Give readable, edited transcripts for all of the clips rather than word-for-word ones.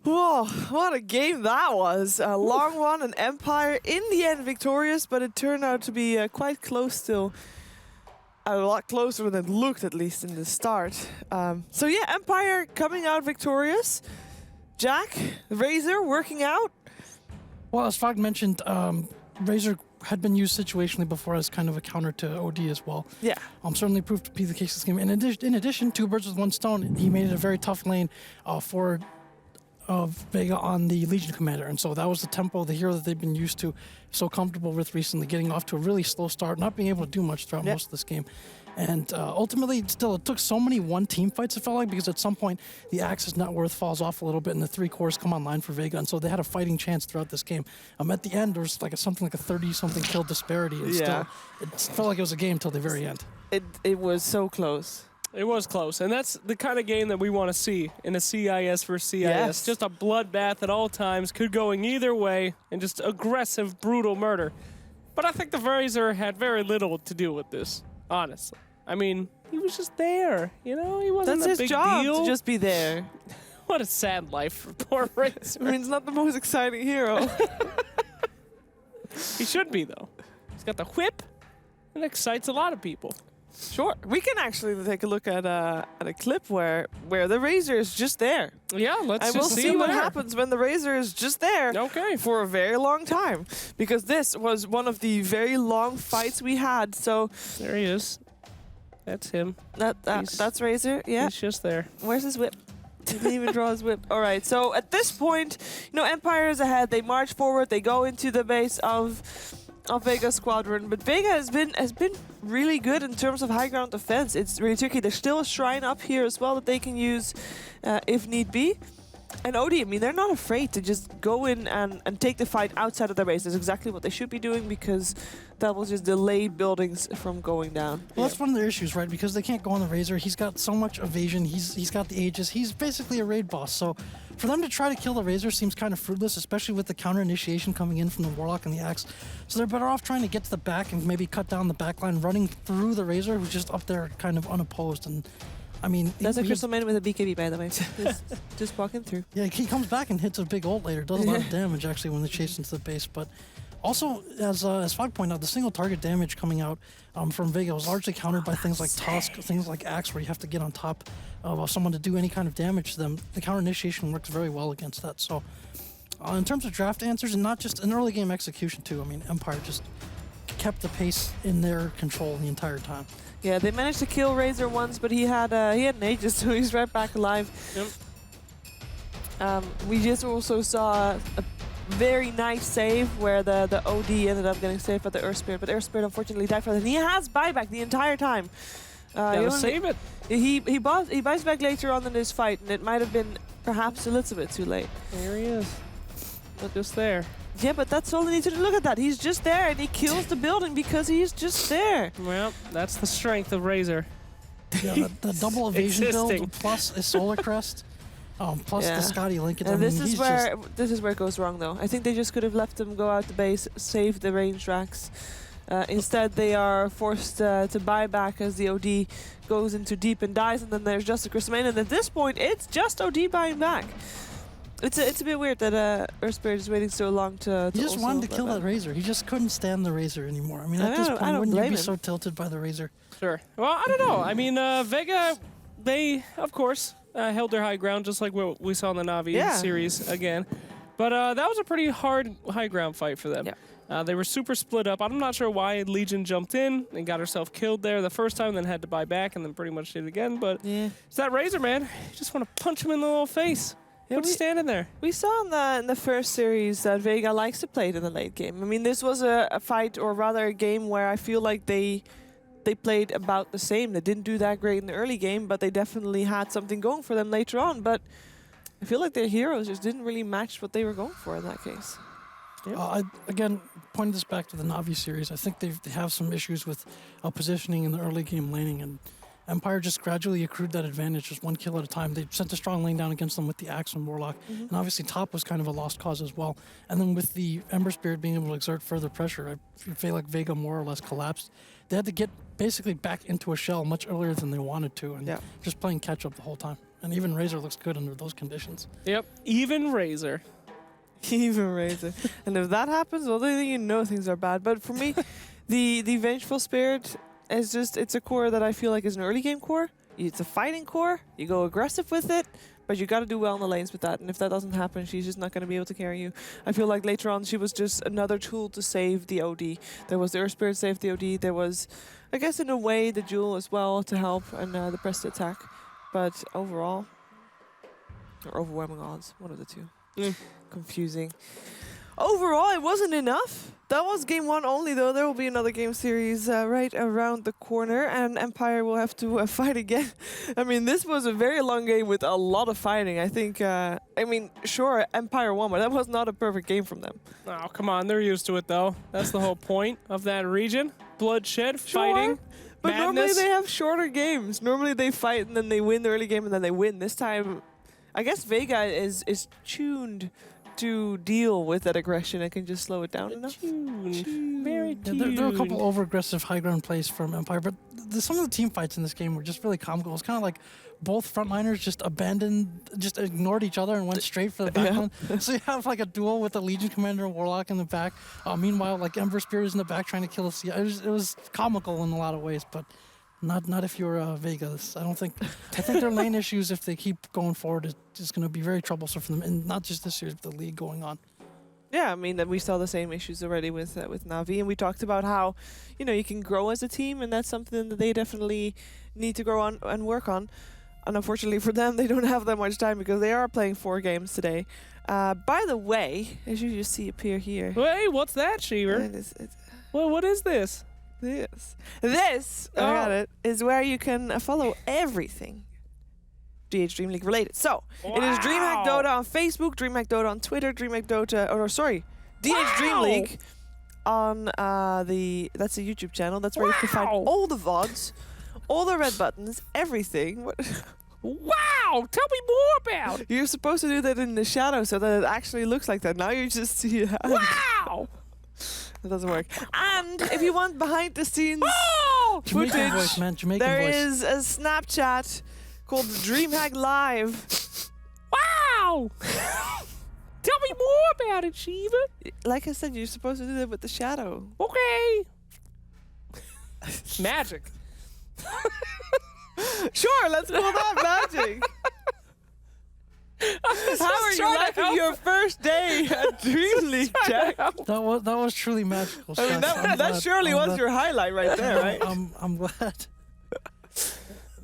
Whoa, what a game that was. A long one, an Empire in the end victorious, but it turned out to be quite close still. A lot closer than it looked, at least in the start. So yeah, Empire coming out victorious. Jack, Razor working out. Well, as Fog mentioned, Razor had been used situationally before as kind of a counter to OD as well. Yeah. Certainly proved to be the case this game. In addition, two birds with one stone, he made it a very tough lane for Vega on the Legion Commander, and so that was the tempo, the hero that they've been used to, so comfortable with recently, getting off to a really slow start, not being able to do much throughout most of this game. And ultimately, still, it took so many one-team fights, it felt like, because at some point, the Axis net worth falls off a little bit, and the 3 cores come online for Vega, and so they had a fighting chance throughout this game. At the end, there was something like a 30-something kill disparity, and still, it felt like it was a game till the very end. It was so close. It was close, and that's the kind of game that we want to see in a CIS versus CIS. Yes. Just a bloodbath at all times, could going either way, and just aggressive, brutal murder. But I think the Razor had very little to do with this, honestly. I mean, he was just there, you know? He wasn't That's a his big job, deal. to just be there. What a sad life for poor Razor. I mean, he's not the most exciting hero. He should be, though. He's got the whip, and it excites a lot of people. Sure. We can actually take a look at a clip where the Razor is just there. Yeah, let's And just we'll see what there. happens when the Razor is just there Okay. for a very long time. Because this was one of the very long fights we had. So There he is. That's him. that's Razor. Yeah. He's just there. Where's his whip? He didn't even draw his whip. All right. So at this point, Empire is ahead. They march forward. They go into the base of Vega Squadron, but Vega has been really good in terms of high ground defense. It's really tricky. There's still a shrine up here as well that they can use if need be. And OD, I mean, they're not afraid to just go in and take the fight outside of their base. That's exactly what they should be doing, because that will just delay buildings from going down. Well, that's one of their issues, right? Because they can't go on the Razor. He's got so much evasion. He's got the Aegis. He's basically a raid boss. So for them to try to kill the Razor seems kind of fruitless, especially with the counter initiation coming in from the Warlock and the Axe. So they're better off trying to get to the back and maybe cut down the back line, running through the Razor, who's just up there kind of unopposed. And I mean, That's a Crystal Man with a BKB, by the way. just walking through. Yeah, he comes back and hits a big ult later. Does a lot of damage, actually, when they chase into the base. But also, as Fog pointed out, the single target damage coming out from Vega was largely countered by things like Tusk, things like Axe, where you have to get on top of someone to do any kind of damage to them. The counter initiation works very well against that. So in terms of draft answers, and not just an early game execution too, I mean, Empire just kept the pace in their control the entire time. Yeah, they managed to kill Razor once, but he had an Aegis, so he's right back alive. Yep. We just also saw a very nice save where the OD ended up getting saved by the Earth Spirit, but Earth Spirit unfortunately died for that. And he has buyback the entire time. Gotta save it. He buys back later on in this fight, and it might have been perhaps a little bit too late. There he is. But just there. Yeah, but that's all they need to do. Look at that. He's just there, and he kills the building because he's just there. Well, that's the strength of Razor. Yeah, the double evasion Existing. build plus a Solar Crest, plus the Scotty Lincoln. And this is where it goes wrong, though. I think they just could have left them go out the base, save the range racks. Instead, they are forced to buy back as the OD goes into deep and dies, and then there's just a Crystal Main. And at this point, it's just OD buying back. It's a bit weird that Earth Spirit is waiting so long to He just also wanted to buy kill back. that Razor. He just couldn't stand the Razor anymore. I mean, at this point, wouldn't you be so tilted by the Razor? Sure. Well, I don't know. I mean, Vega, they, of course, held their high ground, just like what we saw in the Na'Vi series again. But that was a pretty hard high ground fight for them. Yeah. They were super split up. I'm not sure why Legion jumped in and got herself killed there the first time, then had to buy back, and then pretty much did it again. But it's that Razor, man. You just want to punch him in the little face. What's standing there? We saw in the first series that Vega likes to play it in the late game. I mean, this was a fight, or rather a game, where I feel like they played about the same. They didn't do that great in the early game, but they definitely had something going for them later on. But I feel like their heroes just didn't really match what they were going for in that case. I, again, pointing this back to the Na'Vi series, I think they have some issues with positioning in the early game laning, and Empire just gradually accrued that advantage, just one kill at a time. They sent a strong lane down against them with the Axe and Warlock, and obviously top was kind of a lost cause as well. And then with the Ember Spirit being able to exert further pressure, I feel like Vega more or less collapsed. They had to get basically back into a shell much earlier than they wanted to, and just playing catch up the whole time. And even Razor looks good under those conditions. Yep, even Razor. Even Razor. And if that happens, well, then you know things are bad. But for me, the Vengeful Spirit is just, it's a core that I feel like is an early game core. It's a fighting core. You go aggressive with it, but you got to do well in the lanes with that. And if that doesn't happen, she's just not going to be able to carry you. I feel like later on, she was just another tool to save the OD. There was the Earth Spirit save the OD. There was, I guess, in a way, the Jewel as well to help and the press to attack. But overall, or overwhelming odds, one of the two. Confusing. Overall, it wasn't enough. That was game 1 only, though. There will be another game series right around the corner, and Empire will have to fight again. I mean, this was a very long game with a lot of fighting. I think, I mean, sure, Empire won, but that was not a perfect game from them. Oh, come on. They're used to it, though. That's the whole point of that region. Bloodshed, fighting, but madness. Normally they have shorter games. Normally they fight, and then they win the early game, and then they win. This time, I guess Vega is tuned to deal with that aggression. I can just slow it down enough. Very tuned. Yeah, there are a couple over-aggressive high ground plays from Empire, but some of the team fights in this game were just really comical. It's kind of like both frontliners just ignored each other and went straight for the back one. So you have like a duel with a Legion Commander and Warlock in the back. Meanwhile, like Ember Spirit is in the back trying to kill a CI. It was comical in a lot of ways, but not if you're Vegas. I think their lane issues, if they keep going forward, is going to be very troublesome for them, and not just this year, but the league going on. Yeah, I mean, we saw the same issues already with Na'Vi, and we talked about how, you can grow as a team, and that's something that they definitely need to grow on and work on. And unfortunately for them, they don't have that much time because they are playing 4 games today. By the way, as you just see appear here. Hey, what's that, Sheever? Well, what is this? This, I got it, is where you can follow everything DreamLeague related. So, it is DreamHack Dota on Facebook, DreamHack Dota on Twitter, DreamHack Dota, DreamLeague on that's a YouTube channel. That's where you can find all the VODs, all the red buttons, everything. Wow! Tell me more about it. You're supposed to do that in the shadow so that it actually looks like that. Now you just see it. Wow! It doesn't work. And if you want behind the scenes footage, Jamaican voice, man. Jamaican there voice. is a Snapchat called DreamHack Live. Wow! Tell me more about it, Shiva. Like I said, you're supposed to do that with the shadow. Okay. Magic. Sure, let's call that magic. How are you liking your first day at DreamLeague, Jack? That was truly magical. I mean, that surely was your highlight right there, right? I'm glad.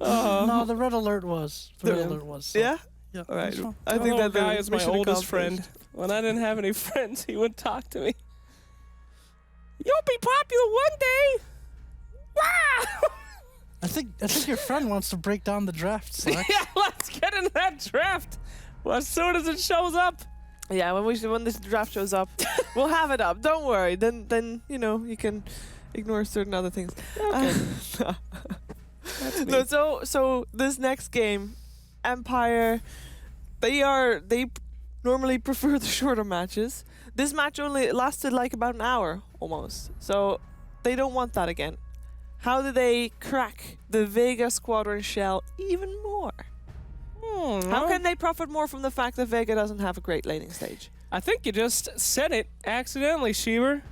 No, the red alert was. The red alert was. So. Yeah? Yeah. All right. So, I think that guy is my mission oldest accomplished. friend. When I didn't have any friends, he would talk to me. You'll be popular one day. Wow! I think your friend wants to break down the draft, Slack. Yeah, let's get into that draft. Well, as soon as it shows up. Yeah, when this draft shows up, we'll have it up. Don't worry. Then you can ignore certain other things. Okay. That's me. No, so this next game, Empire, they normally prefer the shorter matches. This match only lasted like about an hour almost. So they don't want that again. How do they crack the Vega Squadron shell even more? How can they profit more from the fact that Vega doesn't have a great laning stage? I think you just said it accidentally, Sheever.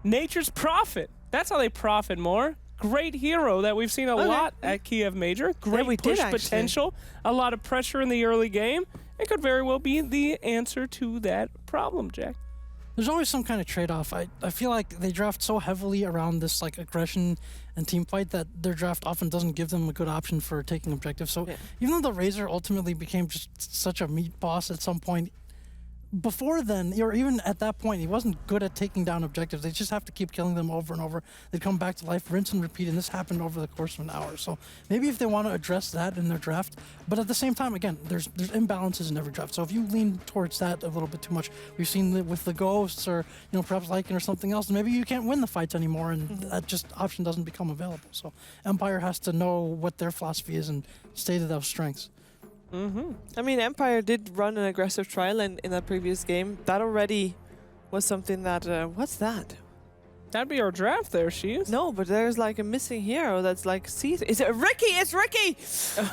Nature's prophet. That's how they profit more. Great hero that we've seen a lot at Kiev Major. Great push potential. A lot of pressure in the early game. It could very well be the answer to that problem, Jack. There's always some kind of trade-off. I feel like they draft so heavily around this like aggression and team fight that their draft often doesn't give them a good option for taking objectives. So even though the Razor ultimately became just such a meat boss at some point, before then, or even at that point, he wasn't good at taking down objectives. They just have to keep killing them over and over. They'd come back to life, rinse and repeat, and this happened over the course of an hour. So maybe if they want to address that in their draft, but at the same time, again, there's imbalances in every draft. So if you lean towards that a little bit too much, we've seen with the Ghosts or perhaps Lycan or something else, maybe you can't win the fights anymore, and that just option doesn't become available. So Empire has to know what their philosophy is and stay to those strengths. I mean, Empire did run an aggressive trial in that previous game. That already was something that... what's that? That'd be our draft there, she is. No, but there's like a missing hero that's like Is it Ricky? It's Ricky!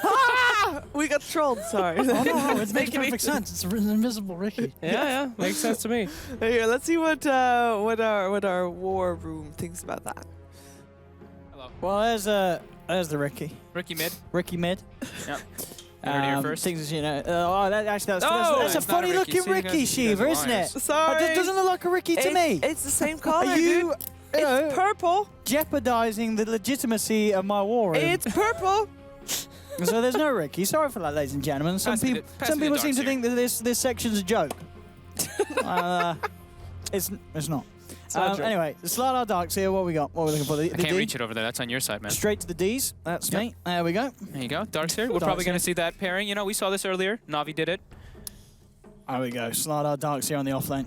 Ah! We got trolled, sorry. Oh, no, it makes perfect sense. It's an invisible Ricky. Yeah, makes sense to me. Here, let's see what our war room thinks about that. Hello. Well, there's the Ricky. Ricky mid. Ricky mid. Yep. Heard it here first. Things, you know. That's Oh, a it's not a funny Ricky. looking See, you Ricky, guys- you guys Shiva, are isn't it? liars. Sorry. It doesn't look like a Ricky to me. It's the same color, Are you, dude. you know, It's purple. jeopardizing the legitimacy of my war room? It's purple. So there's no Ricky. Sorry for that, ladies and gentlemen. Some Pass me the- people, pass some me the people seem to darts think that this section's a joke. It's not. not a joke. Anyway, the Slardar Darks here. What we got? What are we looking for? The I can't D? reach it over there. That's on your side, man. Straight to the D's. That's Yep. me. There we go. There you go. Dark's here. We're probably going to see that pairing. You know, we saw this earlier. Navi did it. There we go. Slardar Darks here on the offlane.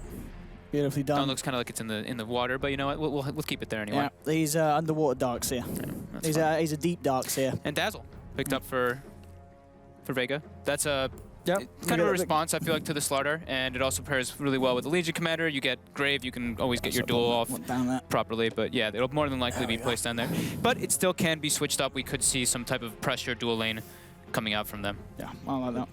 Beautifully done. Dawn looks kind of like it's in the water, but you know what? We'll keep it there anyway. Yeah, these underwater Darks here. That's He's fine. a deep Darks here. And Dazzle picked up for Vega. That's a Yep. kind of a response, I feel like, to the Slardar, and it also pairs really well with the Legion Commander. You get Grave, you can always get your duel off Down that. properly, but yeah, it'll more than likely be placed down there. But it still can be switched up. We could see some type of pressure dual lane coming out from them. Yeah, I like that.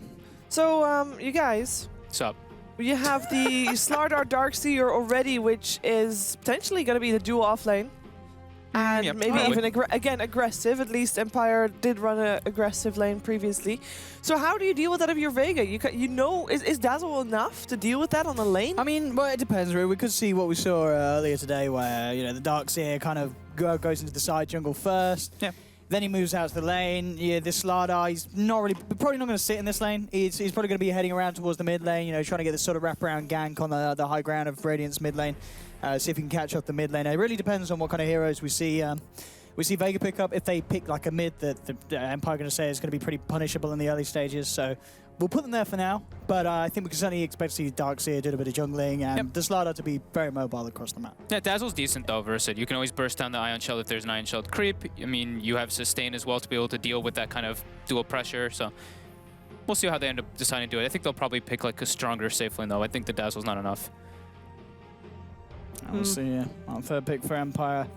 So, you guys, So, you have the Slardar Darkseer already, which is potentially going to be the dual offlane. And Yep, maybe probably. even, again, aggressive. At least Empire did run an aggressive lane previously. So how do you deal with that if you're Vega? You know, is Dazzle enough to deal with that on the lane? I mean, well, it depends, really. We could see what we saw earlier today, where the Darkseer kind of goes into the side jungle first. Yeah. Then he moves out to the lane. Yeah, this Slardar, he's probably not going to sit in this lane. He's probably going to be heading around towards the mid lane, trying to get this sort of wraparound gank on the high ground of Radiant's mid lane. See if he can catch up the mid lane. It really depends on what kind of heroes we see. We see Vega pick up. If they pick like a mid that the Empire are going to say is going to be pretty punishable in the early stages. So we'll put them there for now. But I think we can certainly expect to see Darkseer do a bit of jungling and the Slardar to be very mobile across the map. yeah, Dazzle's decent though, Versed. You can always burst down the Ion Shell if there's an Ion Shell creep. I mean, you have Sustain as well to be able to deal with that kind of dual pressure. So we'll see how they end up deciding to do it. I think they'll probably pick like a stronger safe lane though. I think the Dazzle's not enough. We'll see. Third pick for Empire.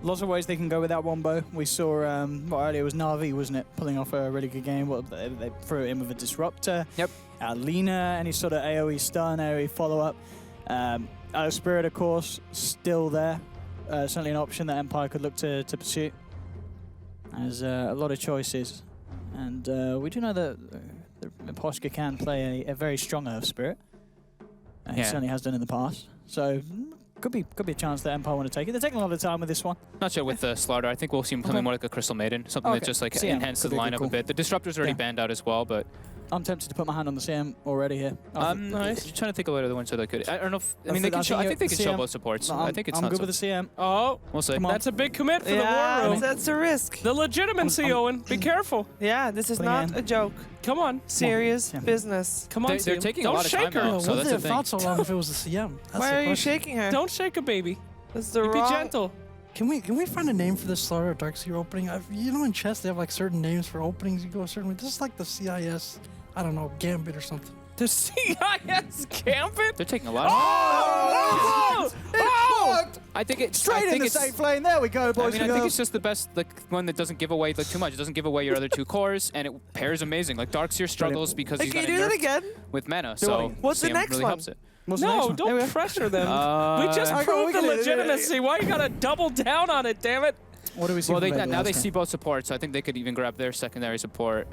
Lots of ways they can go with that wombo. We saw earlier it was Navi, wasn't it? Pulling off a really good game. They threw it in with a disruptor. Yep. Lina, any sort of AoE stun, AoE follow-up. Spirit, of course, still there. Certainly an option that Empire could look to pursue. There's a lot of choices. And we do know that the Posca can play a very strong Earth Spirit. He certainly has done in the past. So could be a chance that Empire want to take it. They're taking a lot of time with this one. Not sure with the Slardar. I think we'll see something more like a Crystal Maiden. Something that just like CM enhances could the be lineup cool. a bit. The Disruptor's already banned out as well, but I'm tempted to put my hand on the CM already here. I'm Nice. trying to think of what other ones that I could. I don't know if, I I mean, they think- can I show, think I think they can show CM both supports. No, I think it's I'm not good so, with the CM. Oh, we'll see. Come on. that's a big commit for the yeah, war room. that's a risk. The legitimacy, Owen. Be careful. Yeah, this is Putting not in. a joke. Come on. Serious Yeah. business. Come on, They're team. taking a Don't lot of shake time her. out. So Would that's they the have thought thing. so long if it was a CM? That's Why the are you question. shaking her? Don't shake a baby. That's the Be wrong. gentle. Can we find a name for this Slardar Darkseer opening? In chess they have like certain names for openings. You go a certain way. This is like the CIS, I don't know, Gambit or something. The CIS Gambit? They're taking a lot. Oh! Oh! I think it's Straight in the safe lane. There we go, boys I mean, and I think girls. it's just the best, like one that doesn't give away like too much. It doesn't give away your other two cores, and it pairs amazing. Like Darkseer struggles because Hey, he's can got you do that again? with mana. it. So What's the CM next really one? helps it. What's the next No, one? don't pressure them. we just I got- proved we the can- legitimacy. Why you gotta double down on it, damn it? What do we see? Well, from they Vega now they last see game? both supports, so I think they could even grab their secondary support.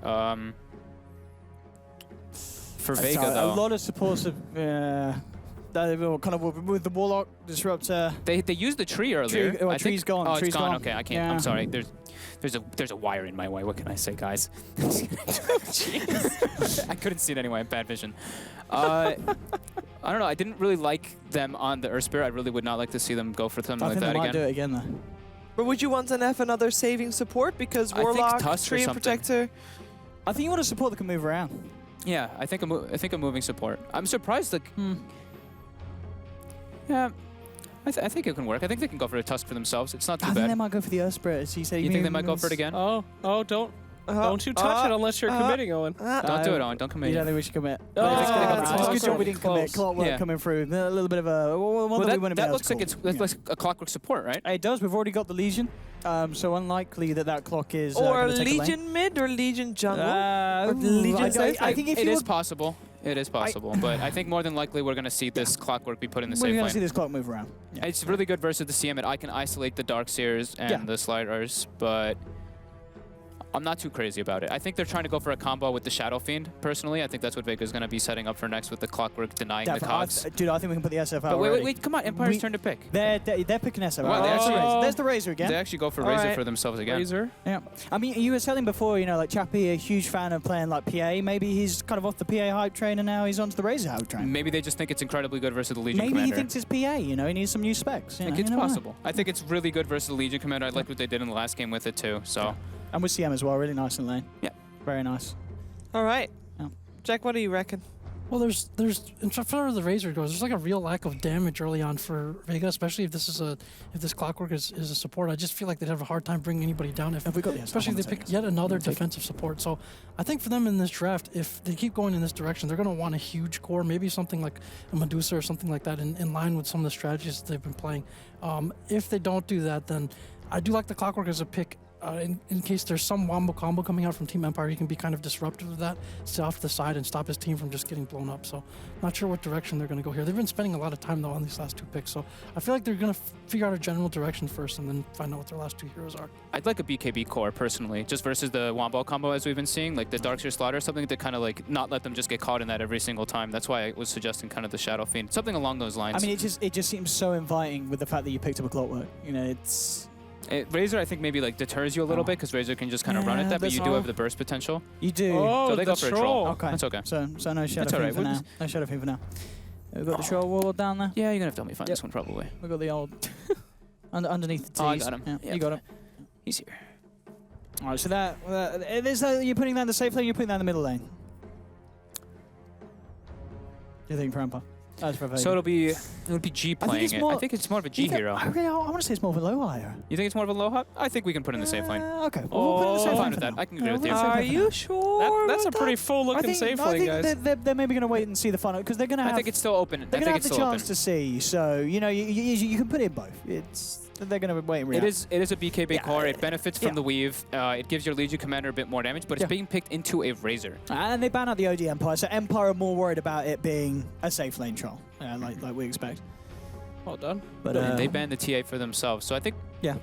For Vega, So, though, a lot of supports of that were kind of with the Warlock Disruptor. they used the tree earlier. Tree- well, I tree's think, gone, Oh, it's tree's gone. gone. Okay, I can't. Yeah. I'm sorry. There's a wire in my way. What can I say, guys? Jeez. I couldn't see it anyway. Bad vision. I don't know. I didn't really like them on the Earth Spirit. I really would not like to see them go for something I like think they that might again. do it again though. But would you want an F another saving support because I think Warlock, Tusk or Tree and something. Protector? I think you want a support that can move around. Yeah, I think a moving support. I'm surprised. Like, yeah, I think it can work. I think they can go for a Tusk for themselves. It's not too I think they bad. might go for the Earth Spirit. As you say, You think they might go for it again? Oh, don't. Don't you touch it unless you're committing, Owen. Don't do it, Owen. Don't commit. You don't think we should commit? Oh, It's a good job we didn't commit. close. Clockwork Yeah. coming through. A little bit of a one Well, that we wouldn't be that able looks to like call. it's like a Clockwork support, right? It does. We've already got the Legion, so unlikely that clock is Or gonna take a lane. Legion mid or Legion jungle? Or Ooh, Legion safe? I think if It you is would, possible. It is possible, but I think more than likely we're going to see this Clockwork be put in the we're safe going to see lane. this clock move around. It's really good versus the CM. I can isolate the Darkseers and the Sliders, but I'm not too crazy about it. I think they're trying to go for a combo with the Shadow Fiend, personally. I think that's what Vega's going to be setting up for next with the Clockwork denying the cogs. Dude, I think we can put the SF out But wait, already. wait, come on. Empire's turn to pick. They're picking SF Wow, out. they actually- There's the Razor They again. actually go for All Razor right. for themselves again. Razor. Yeah. I mean, you were telling before, you know, like Chappie, a huge fan of playing like PA. Maybe he's kind of off the PA hype train and now he's onto the Razor hype train. Maybe they just think it's incredibly good versus the Legion Maybe Commander. he thinks it's PA, you know, he needs some new specs. I think it's possible. I think it's really good versus the Legion Commander. I like what they did in the last game with it too. So And with CM as well, really nice in lane. Yeah. Very nice. All right. Yeah. Jack, what do you reckon? Well, there's in far as the Razor goes, there's like a real lack of damage early on for Vega, especially if this Clockwork is a support. I just feel like they'd have a hard time bringing anybody down Have we got the especially if they pick yet another defensive support. So I think for them in this draft, if they keep going in this direction, they're going to want a huge core, maybe something like a Medusa or something like that in line with some of the strategies that they've been playing. If they don't do that, then I do like the Clockwork as a pick. In case there's some wombo combo coming out from Team Empire, he can be kind of disruptive of that, sit off to the side and stop his team from just getting blown up. So not sure what direction they're going to go here. They've been spending a lot of time, though, on these last two picks. So I feel like they're going to figure out a general direction first and then find out what their last two heroes are. I'd like a BKB core personally, just versus the Wombo combo as we've been seeing, like the Darkseer Slaughter, something to kind of like not let them just get caught in that every single time. That's why I was suggesting kind of the Shadow Fiend, something along those lines. I mean, it just seems so inviting with the fact that you picked up a Clockwork. You know, it's... Razor, I think maybe like deters you a little bit because Razor can just kind of run at that, but you do have the burst potential. You do. Oh, So they the go for a troll. troll. Okay. That's okay. So no Shadow That's all Fiend right. for We'll now. No Shadow Fiend for now. We've got the Troll Wall down there. Yeah, you're gonna have to help me find this one probably. We've got the old... underneath the T's. Oh, I got him. Yeah, Yep. you got him. He's here. All right, so you're putting that in the safe lane, you're putting that in the middle lane. You think for Empire? That's for Vega. So it'll be G playing it's it. more- I think it's more of a G hero. I want to say it's more of a low higher. You think it's more of a low hop? I think we can put it in the safe lane. Okay, well, we'll put it in the safe I'm lane fine for with that. now. I can agree with you. we'll put it in Are the safe lane you sure? That's a about pretty that? full looking safe lane, guys. they're maybe going to wait and see the final because they're going to have. I think it's still open. they're I going to think have it's the still chance open. to see. So you know you can put it in both. They're going to wait and react. It is a BKB Yeah, core. It benefits from yeah. the weave. It gives your Legion Commander a bit more damage, but Yeah. it's being picked into a Razor. And they ban out the OD Empire, so Empire are more worried about it being a safe lane troll, like we expect. Well done. But And they banned the TA for themselves. So I think. Yeah.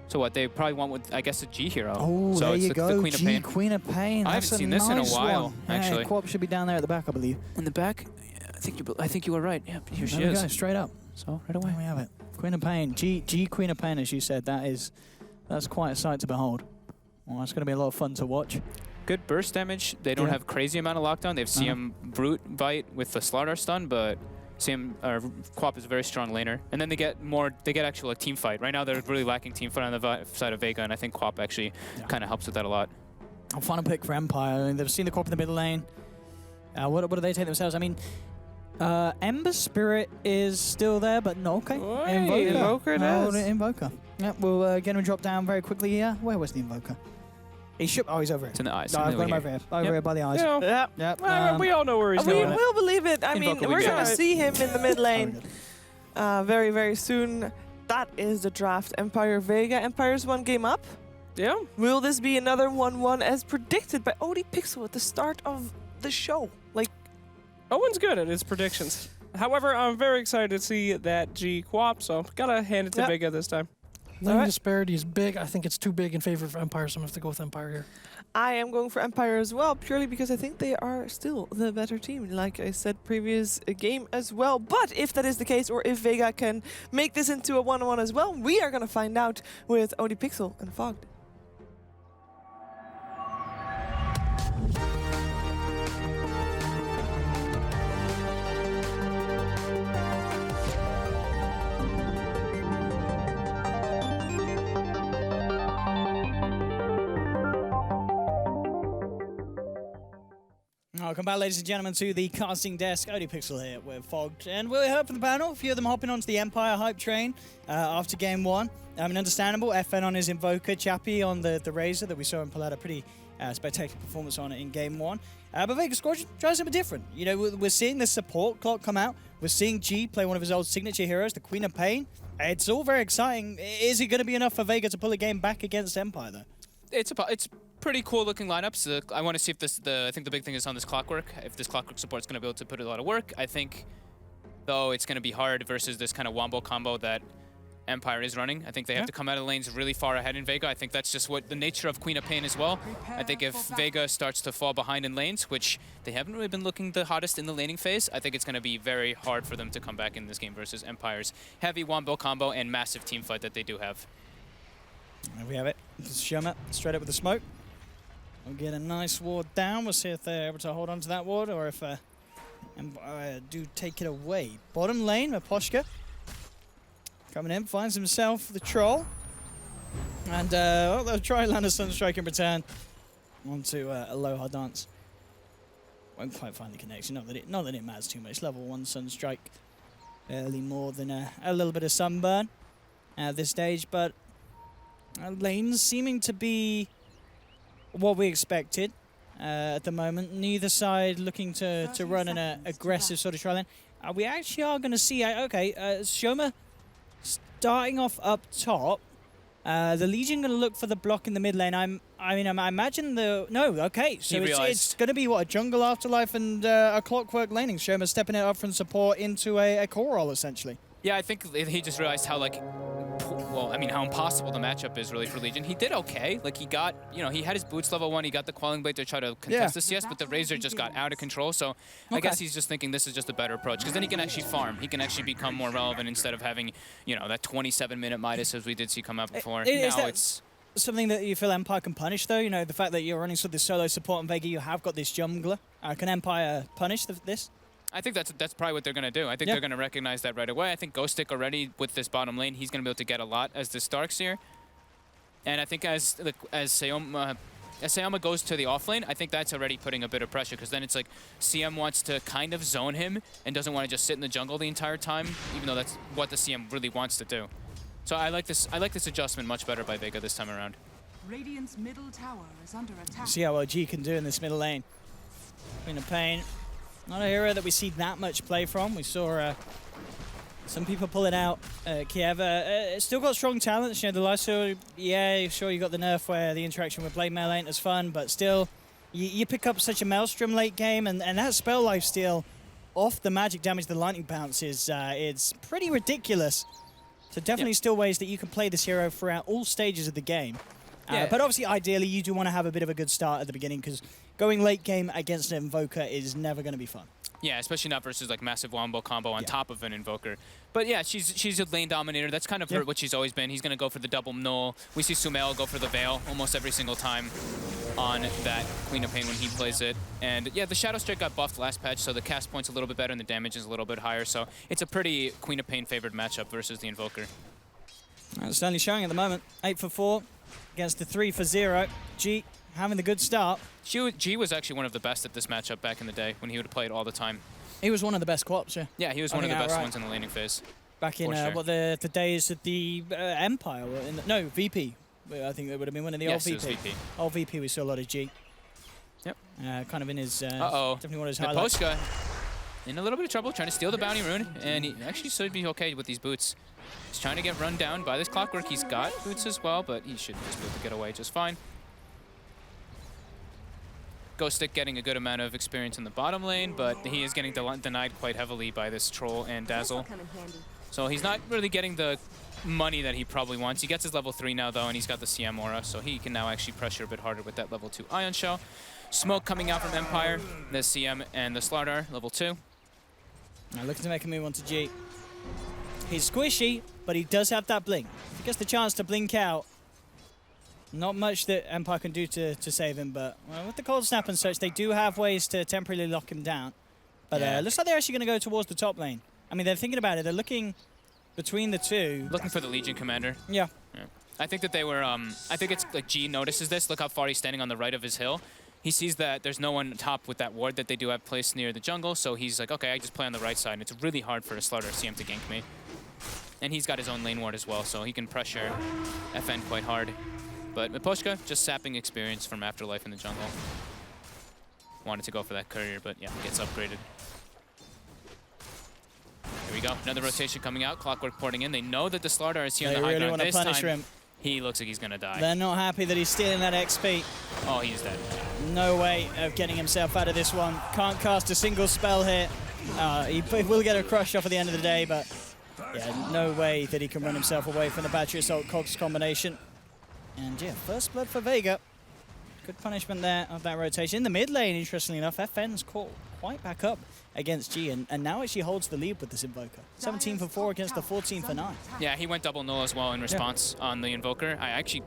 So what they probably want with I guess a G hero. Oh, so there it's you the go. Queen of G, Pain. Queen of Pain. I That's haven't seen this in a nice while, one. actually. Yeah, Quap should be down there at the back, I believe. In the back, I think you were right. Yeah, here she There we is. go, straight up. So right away. There we have it. Queen of Pain. G Queen of Pain, as you said. That's quite a sight to behold. Well, that's going to be a lot of fun to watch. Good burst damage. They don't Yeah. have crazy amount of lockdown. They have CM Brute Bite with the Slaughter stun, but CM Quap is a very strong laner. And then they get actual like team fight. Right now they're really lacking team fight on the side of Vega, and I think Quap actually kind of helps with that a lot. A final pick for Empire. I mean, they've seen the Quap in the middle lane. What do they take themselves? I mean, Ember Spirit is still there, but no, okay. Oi, Invoker it Oh, is. the Invoker. Yeah, we'll get him drop down very quickly here. Where was the Invoker? He's he's over here. It's in the eyes. No, I've got him over here. Over here by the eyes. You know, Yeah. Yep. we all know where he's We going. will believe it. I mean, Invoker we we're get. going to see him in the mid lane good. very, very soon. That is the draft. Empire Vega. Empire's one game up. Yeah. Will this be another 1-1 as predicted by OD Pixel at the start of the show? Like, Owen's good at his predictions. However, I'm very excited to see that G Quap, so gotta hand it to Yep. Vega this time. Lane Alright. disparity is big. I think it's too big in favor of Empire, so I'm going to have to go with Empire here. I am going for Empire as well, purely because I think they are still the better team, like I said previous game as well. But if that is the case, or if Vega can make this into a 1-1 as well, we are going to find out with OD Pixel and Fogged. Welcome back, ladies and gentlemen, to the casting desk. OD Pixel here with Fogged. And we heard from the panel, a few of them hopping onto the Empire hype train after game one. I mean, understandable. FN on his Invoker, Chappie on the Razor that we saw him pull out a pretty spectacular performance on it in game 1. But Vega Squadron tries something different. You know, we're seeing the support clock come out. We're seeing G play one of his old signature heroes, the Queen of Pain. It's all very exciting. Is it going to be enough for Vega to pull a game back against Empire, though? It's pretty cool looking lineups. I want to see if I think the big thing is on this clockwork. If this clockwork support's going to be able to put a lot of work. I think, though, it's going to be hard versus this kind of wombo combo that Empire is running. I think they have to come out of the lanes really far ahead in Vega. I think that's just what the nature of Queen of Pain as well. I think if Vega starts to fall behind in lanes, which they haven't really been looking the hottest in the laning phase, I think it's going to be very hard for them to come back in this game versus Empire's heavy wombo combo and massive team fight that they do have. There we have it. This is Shoma straight up with the smoke. We'll get a nice ward down. We'll see if they're able to hold on to that ward or if Empire do take it away. Bottom lane, Maposhka coming in, finds himself the troll. And they'll try land a Sunstrike in return onto Aloha Dance. Won't quite find the connection, not that it matters too much. Level 1 Sunstrike, barely more than a little bit of sunburn at this stage, but lanes seeming to be what we expected at the moment. Neither side looking to run an aggressive sort of try lane. We actually are going to see, Shoma starting off up top. The Legion going to look for the block in the mid lane. I imagine so it's going to be what, a jungle afterlife and a clockwork laning. Shoma stepping it up from support into a core roll essentially. Yeah, I think he just realized how how impossible the matchup is really for Legion. He did okay. Like he got, he had his boots level 1. He got the Quelling Blade to try to contest the CS, but the Razor just got out of control. So I guess he's just thinking this is just a better approach because then he can actually farm. He can actually become more relevant instead of having, that 27-minute Midas as we did see come out before. Now it's something that you feel Empire can punish though. The fact that you're running sort of this solo support in Vega, you have got this jungler. Can Empire punish this? I think that's probably what they're going to do. I think they're going to recognize that right away. I think Ghostic already with this bottom lane, he's going to be able to get a lot as the Starks here. And I think as Sayoma goes to the off lane, I think that's already putting a bit of pressure because then it's like CM wants to kind of zone him and doesn't want to just sit in the jungle the entire time, even though that's what the CM really wants to do. So I like this adjustment much better by Vega this time around. Radiant's middle tower is under attack. See how well G can do in this middle lane. Queen of Pain. Not a hero that we see that much play from. We saw some people pulling out Kiev. Still got strong talents. The Lyso, sure you got the nerf where the interaction with Blade Mail ain't as fun, but still, you pick up such a Maelstrom late game, and that spell lifesteal off the magic damage, the lightning bounce it's pretty ridiculous. So definitely still ways that you can play this hero throughout all stages of the game. But obviously, ideally, you do want to have a bit of a good start at the beginning because going late game against an Invoker is never going to be fun. Yeah, especially not versus like massive wombo combo on top of an Invoker. But yeah, she's a lane dominator. That's kind of what she's always been. He's going to go for the double null. We see Sumail go for the Veil almost every single time on that Queen of Pain when he plays it. And yeah, the Shadow Strike got buffed last patch, so the cast point's a little bit better and the damage is a little bit higher. So it's a pretty Queen of Pain favored matchup versus the Invoker. That's certainly showing at the moment. 8 for 4 against the 3 for 0. G having the good start. G was actually one of the best at this matchup back in the day when he would play it all the time. He was one of the best co-ops, yeah. Yeah, he was one of the best ones in the laning phase. Back in the days of the Empire, VP. I think it would have been one of the old VP. Yes, it was VP. Old VP, we saw a lot of G. Yep. Kind of in his definitely one of his highlights. Maposhka in a little bit of trouble trying to steal the bounty rune, and he actually should be okay with these boots. He's trying to get run down by this clockwork. He's got boots as well, but he should just be able to get away just fine. Ghostic getting a good amount of experience in the bottom lane, but he is getting denied quite heavily by this Troll and Dazzle. So he's not really getting the money that he probably wants. He gets his level 3 now, though, and he's got the CM aura, so he can now actually pressure a bit harder with that level 2 Ion Shell. Smoke coming out from Empire, the CM and the Slardar, level 2. Now looking to make a move onto G. He's squishy, but he does have that blink. If he gets the chance to blink out, not much that Empire can do to save him, but with the cold snap and such, they do have ways to temporarily lock him down. But looks like they're actually going to go towards the top lane. I mean, they're thinking about it. They're looking between the two. Looking for the Legion commander. Yeah. I think that they were, I think it's like G notices this. Look how far he's standing on the right of his hill. He sees that there's no one top with that ward that they do have placed near the jungle, so he's like, okay, I just play on the right side, and it's really hard for a Slardar CM to gank me. And he's got his own lane ward as well, so he can pressure FN quite hard. But Miposhka, just sapping experience from Afterlife in the jungle. Wanted to go for that courier, but yeah, gets upgraded. Here we go, another rotation coming out, Clockwork porting in. They know that the Slardar is here on the high ground. This time, he looks like he's gonna die. They're not happy that he's stealing that XP. Oh, he's dead. No way of getting himself out of this one. Can't cast a single spell here. He will get a crush off at the end of the day, but yeah, no way that he can run himself away from the Battery Assault Cogs combination. And yeah, first blood for Vega. Good punishment there of that rotation. In the mid lane, interestingly enough, FN's caught quite back up against G, and now actually holds the lead with this Invoker. 17 for 4 against the 14 for 9. Yeah, he went double null as well in response on the Invoker.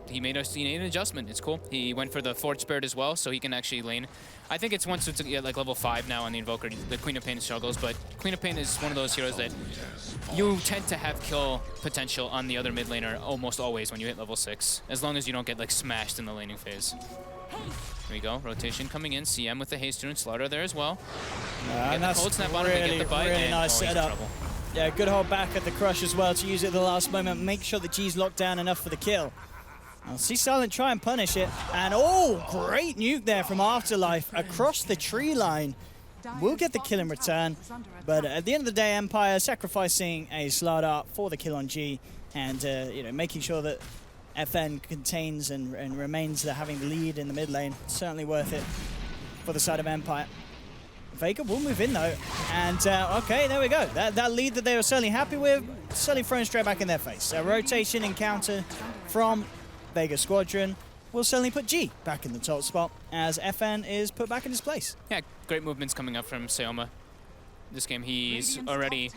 He made an adjustment. It's cool. He went for the Forge Spirit as well, so he can actually lane. I think it's once it's like level 5 now on the Invoker, the Queen of Pain struggles, but Queen of Pain is one of those heroes that you tend to have kill potential on the other mid laner almost always when you hit level 6, as long as you don't get like smashed in the laning phase. Here we go, rotation coming in, CM with the haste rune, Slardar there as well. And that's cold snap on him, they get the bite, really and nice setup. Yeah, good hold back at the crush as well to use it at the last moment. Make sure that G's locked down enough for the kill. I'll see Silent try and punish it. And oh, great nuke there from Afterlife across the tree line. We'll get the kill in return. But at the end of the day, Empire sacrificing a Slardar for the kill on G, and you know, making sure that FN contains and remains having the lead in the mid lane. Certainly worth it for the side of Empire. Vega will move in though, and okay, there we go. That lead that they were certainly happy with, certainly thrown straight back in their face. A rotation encounter from Vega Squadron will certainly put G back in the top spot as FN is put back in his place. Yeah, great movements coming up from Seoma. This game, he's already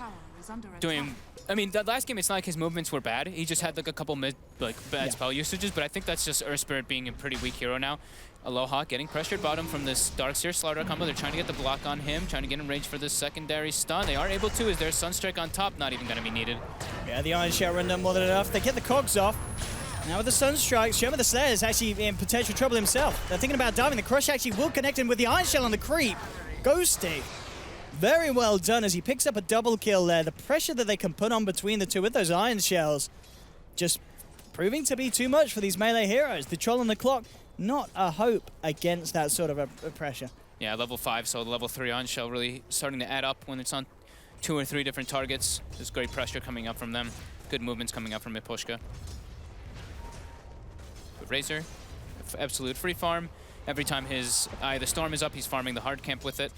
doing... I mean, that last game, it's not like his movements were bad. He just had like a couple bad spell usages, but I think that's just Earth Spirit being a pretty weak hero now. Aloha getting pressured bottom from this Darkseer Slardar combo. They're trying to get the block on him, trying to get him range for this secondary stun. They are able to. Is there Sunstrike on top? Not even going to be needed. Yeah, the Iron Shell run done more than enough. They get the cogs off. Now with the Sunstrike, Shoma the Slayer is actually in potential trouble himself. They're thinking about diving. The crush actually will connect him with the Iron Shell on the creep. Ghosting. Very well done as he picks up a double kill there. The pressure that they can put on between the two with those Iron Shells just proving to be too much for these melee heroes. The Troll on the clock, not a hope against that sort of a pressure. Yeah, level 5, so the level 3 Iron Shell really starting to add up when it's on 2 or 3 different targets. There's great pressure coming up from them. Good movements coming up from Miposhka. But Razor, absolute free farm. Every time his Eye of the Storm is up, he's farming the hard camp with it.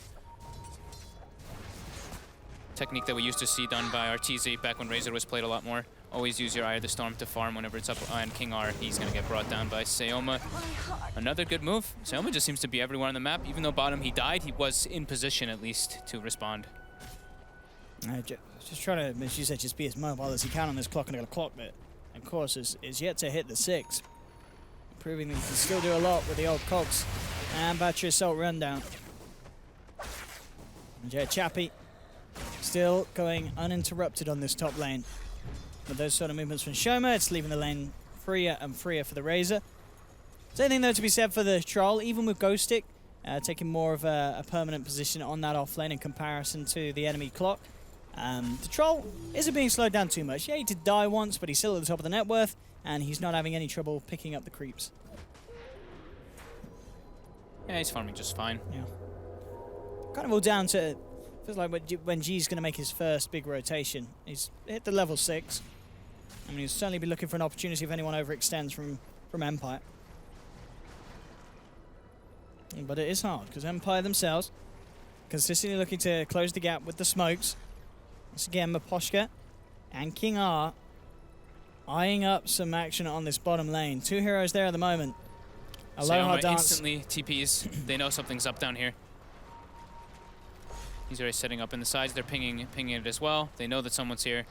Technique that we used to see done by RTZ back when Razor was played a lot more. Always use your Eye of the Storm to farm whenever it's up on King R. He's going to get brought down by Seoma. Another good move. Seoma just seems to be everywhere on the map. Even though bottom he died, he was in position at least to respond. Just trying to, as you said, just be as mobile as he can on this clock, and a clock that, of course, is yet to hit the 6. Proving that he can still do a lot with the old cogs. And Battery Assault rundown. And yeah, Chappie still going uninterrupted on this top lane. With those sort of movements from Shoma, it's leaving the lane freer and freer for the Razor. Same thing though to be said for the Troll, even with Ghost Stick, taking more of a permanent position on that off lane in comparison to the enemy clock. The Troll isn't being slowed down too much. Yeah, he did die once, but he's still at the top of the net worth, and he's not having any trouble picking up the creeps. Yeah, he's farming just fine. Yeah. Kind of all down to, feels like when G's going to make his first big rotation. He's hit the level 6. I mean, he'll certainly be looking for an opportunity if anyone overextends from Empire. But it is hard, because Empire themselves consistently looking to close the gap with the smokes. Once again, Miposhka and King R eyeing up some action on this bottom lane. 2 heroes there at the moment. Aloha Seoma dance. instantly TPs. They know something's up down here. He's already setting up in the sides. They're pinging it as well. They know that someone's here.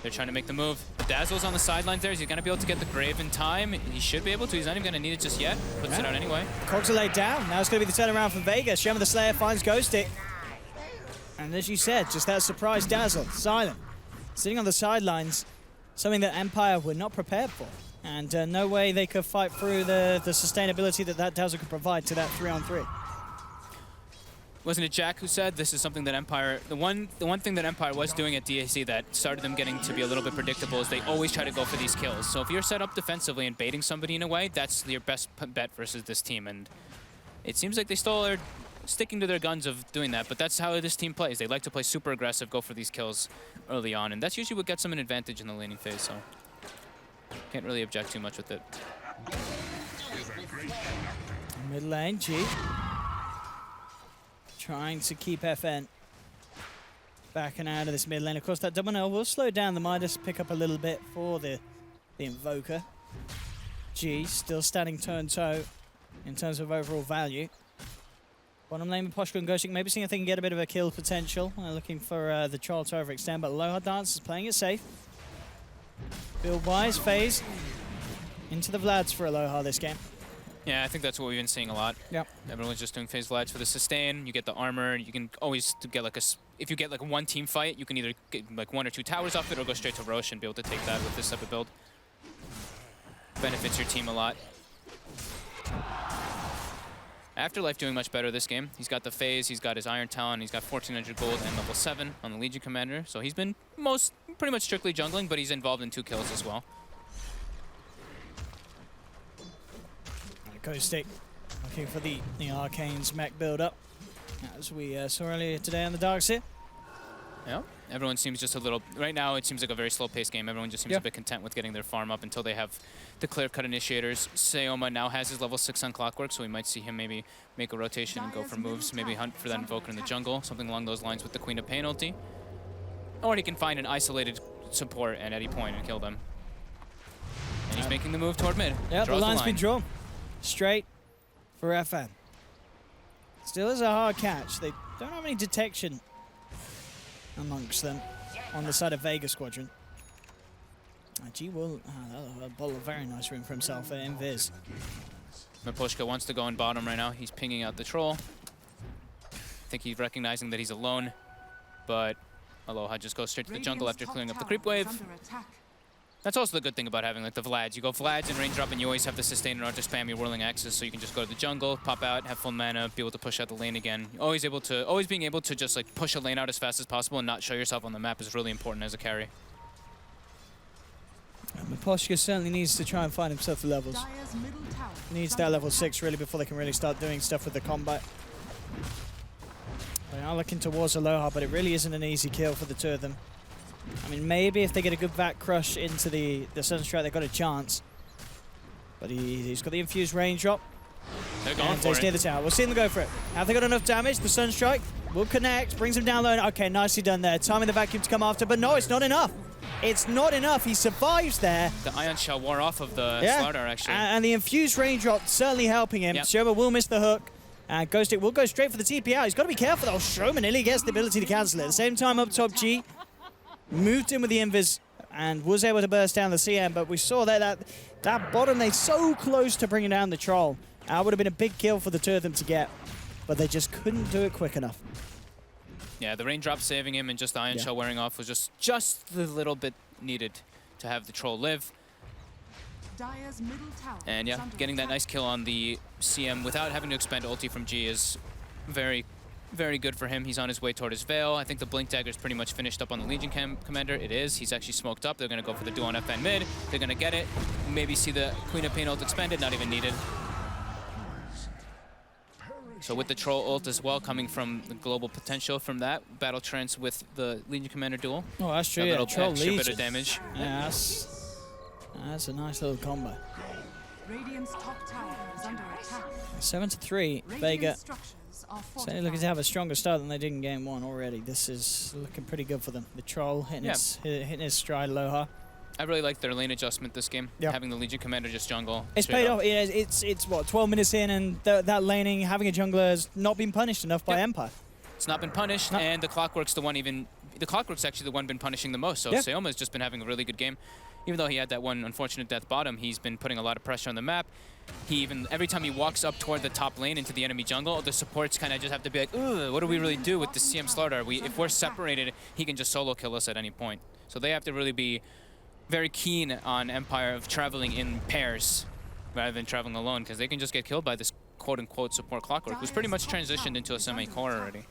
They're trying to make the move. The Dazzle's on the sidelines there. Is he going to be able to get the Grave in time? He should be able to. He's not even going to need it just yet. Puts it out anyway. Cogs are laid down. Now it's going to be the turnaround for Vega. Shoma the Slayer finds Ghost Stick. And as you said, just that surprise Dazzle. Silent. Sitting on the sidelines. Something that Empire were not prepared for. And no way they could fight through the sustainability that Dazzle could provide to that 3-on-3. wasn't it Jack who said this is something that Empire, the one thing that Empire was doing at DAC that started them getting to be a little bit predictable is they always try to go for these kills. So if you're set up defensively and baiting somebody in a way, that's your best bet versus this team. And it seems like they still are sticking to their guns of doing that, but that's how this team plays. They like to play super aggressive, go for these kills early on, and that's usually what gets them an advantage in the laning phase, so can't really object too much with it. Mid lane, G. Trying to keep FN backing out of this mid lane. Of course, that double L will slow down the Midas, pick up a little bit for the Invoker. G still standing toe-and-toe in terms of overall value. Bottom lane with Poshka and Ghostik, maybe seeing if they can get a bit of a kill potential. Looking for the Troll to overextend, but Aloha Dance is playing it safe. Build-wise, phase into the Vlads for Aloha this game. Yeah, I think that's what we've been seeing a lot. Yep. Everyone's just doing phase Vlads for the sustain. You get the armor. You can always get like if you get like a one team fight, you can either get like 1 or 2 towers off it or go straight to Rosh and be able to take that with this type of build. Benefits your team a lot. Afterlife doing much better this game. He's got the phase, he's got his Iron Talon, he's got 1400 gold and level 7 on the Legion Commander. So he's been pretty much strictly jungling, but he's involved in 2 kills as well. Ghostik looking for the Arcane's mech build-up, as we saw earlier today on the Darks here. Yeah, everyone seems just a little... Right now, it seems like a very slow-paced game. Everyone just seems a bit content with getting their farm up until they have the clear-cut initiators. Seoma now has his level 6 on Clockwork, so we might see him maybe make a rotation and go for moves, maybe hunt for that Invoker in the jungle, something along those lines with the Queen of Pain ulti. Or he can find an isolated support at any point and kill them. And he's making the move toward mid. Yeah, the line's been drawn. Straight for FN. Still is a hard catch. They don't have any detection amongst them on the side of Vega Squadron. G will that'll bottle a very nice room for himself in Viz. Mapushka wants to go in bottom right now. He's pinging out the troll. I think he's recognizing that he's alone, but Aloha just goes straight to the jungle after clearing up the creep wave. That's also the good thing about having like the Vlads. You go Vlads and range drop, and you always have the sustain in order to spam your whirling axes, so you can just go to the jungle, pop out, have full mana, be able to push out the lane again. Always being able to just like push a lane out as fast as possible and not show yourself on the map is really important as a carry. Maposhka certainly needs to try and find himself the levels. Needs that level 6 really before they can really start doing stuff with the combat. They are looking towards Aloha, but it really isn't an easy kill for the 2 of them. I mean, maybe if they get a good back crush into the Sunstrike, they've got a chance. But he's got the infused range drop. They're going for he's it. near the tower. We'll see them go for it. Have they got enough damage? The Sunstrike will connect, brings him down low. Okay, nicely done there. Timing the vacuum to come after, but no, it's not enough. It's not enough. He survives there. The Ion Shell wore off of the Slardar, actually. And the infused range drop certainly helping him. Yep. Shoma will miss the hook. And Ghostik will go straight for the TP out. He's got to be careful though. Shoma nearly gets the ability to cancel it. At the same time up top, G moved in with the invis and was able to burst down the CM, but we saw that bottom, they're so close to bringing down the troll. That would have been a big kill for the 2 of them to get, but they just couldn't do it quick enough. Yeah, the raindrop saving him and just the Ion Shell wearing off was just the little bit needed to have the troll live. And yeah, getting that nice kill on the CM without having to expend ulti from G is very, very good for him. He's on his way toward his Veil. I think the Blink Dagger's pretty much finished up on the Legion Commander. It is. He's actually smoked up. They're going to go for the duo on FN mid. They're going to get it. Maybe see the Queen of Pain ult expended. Not even needed. So with the Troll ult as well, coming from the global potential from that, battle trance with the Legion Commander duel. Oh, that's true. A little Troll extra Legion. bit of damage. Yeah, that's a nice little combo. Radiant's top tower is under attack. 7-3, Vega. Certainly looking to have a stronger start than they did in game 1 already. This is looking pretty good for them. The Troll hitting his stride, Aloha. I really like their lane adjustment this game. Yeah. Having the Legion Commander just jungle. It's paid off. It's what, 12 minutes in, and that laning, having a jungler has not been punished enough by Empire. It's not been punished, and the Clockwork's the one the Clockwork's actually the one been punishing the most, so Seoma's just been having a really good game. Even though he had that one unfortunate death bottom, he's been putting a lot of pressure on the map. Every time he walks up toward the top lane into the enemy jungle, the supports kind of just have to be like, ugh, what do we really do with the CM Slardar? If we're separated, he can just solo kill us at any point. So they have to really be very keen on Empire of traveling in pairs rather than traveling alone, because they can just get killed by this quote-unquote support Clockwork, who's pretty much transitioned into a semi-core already.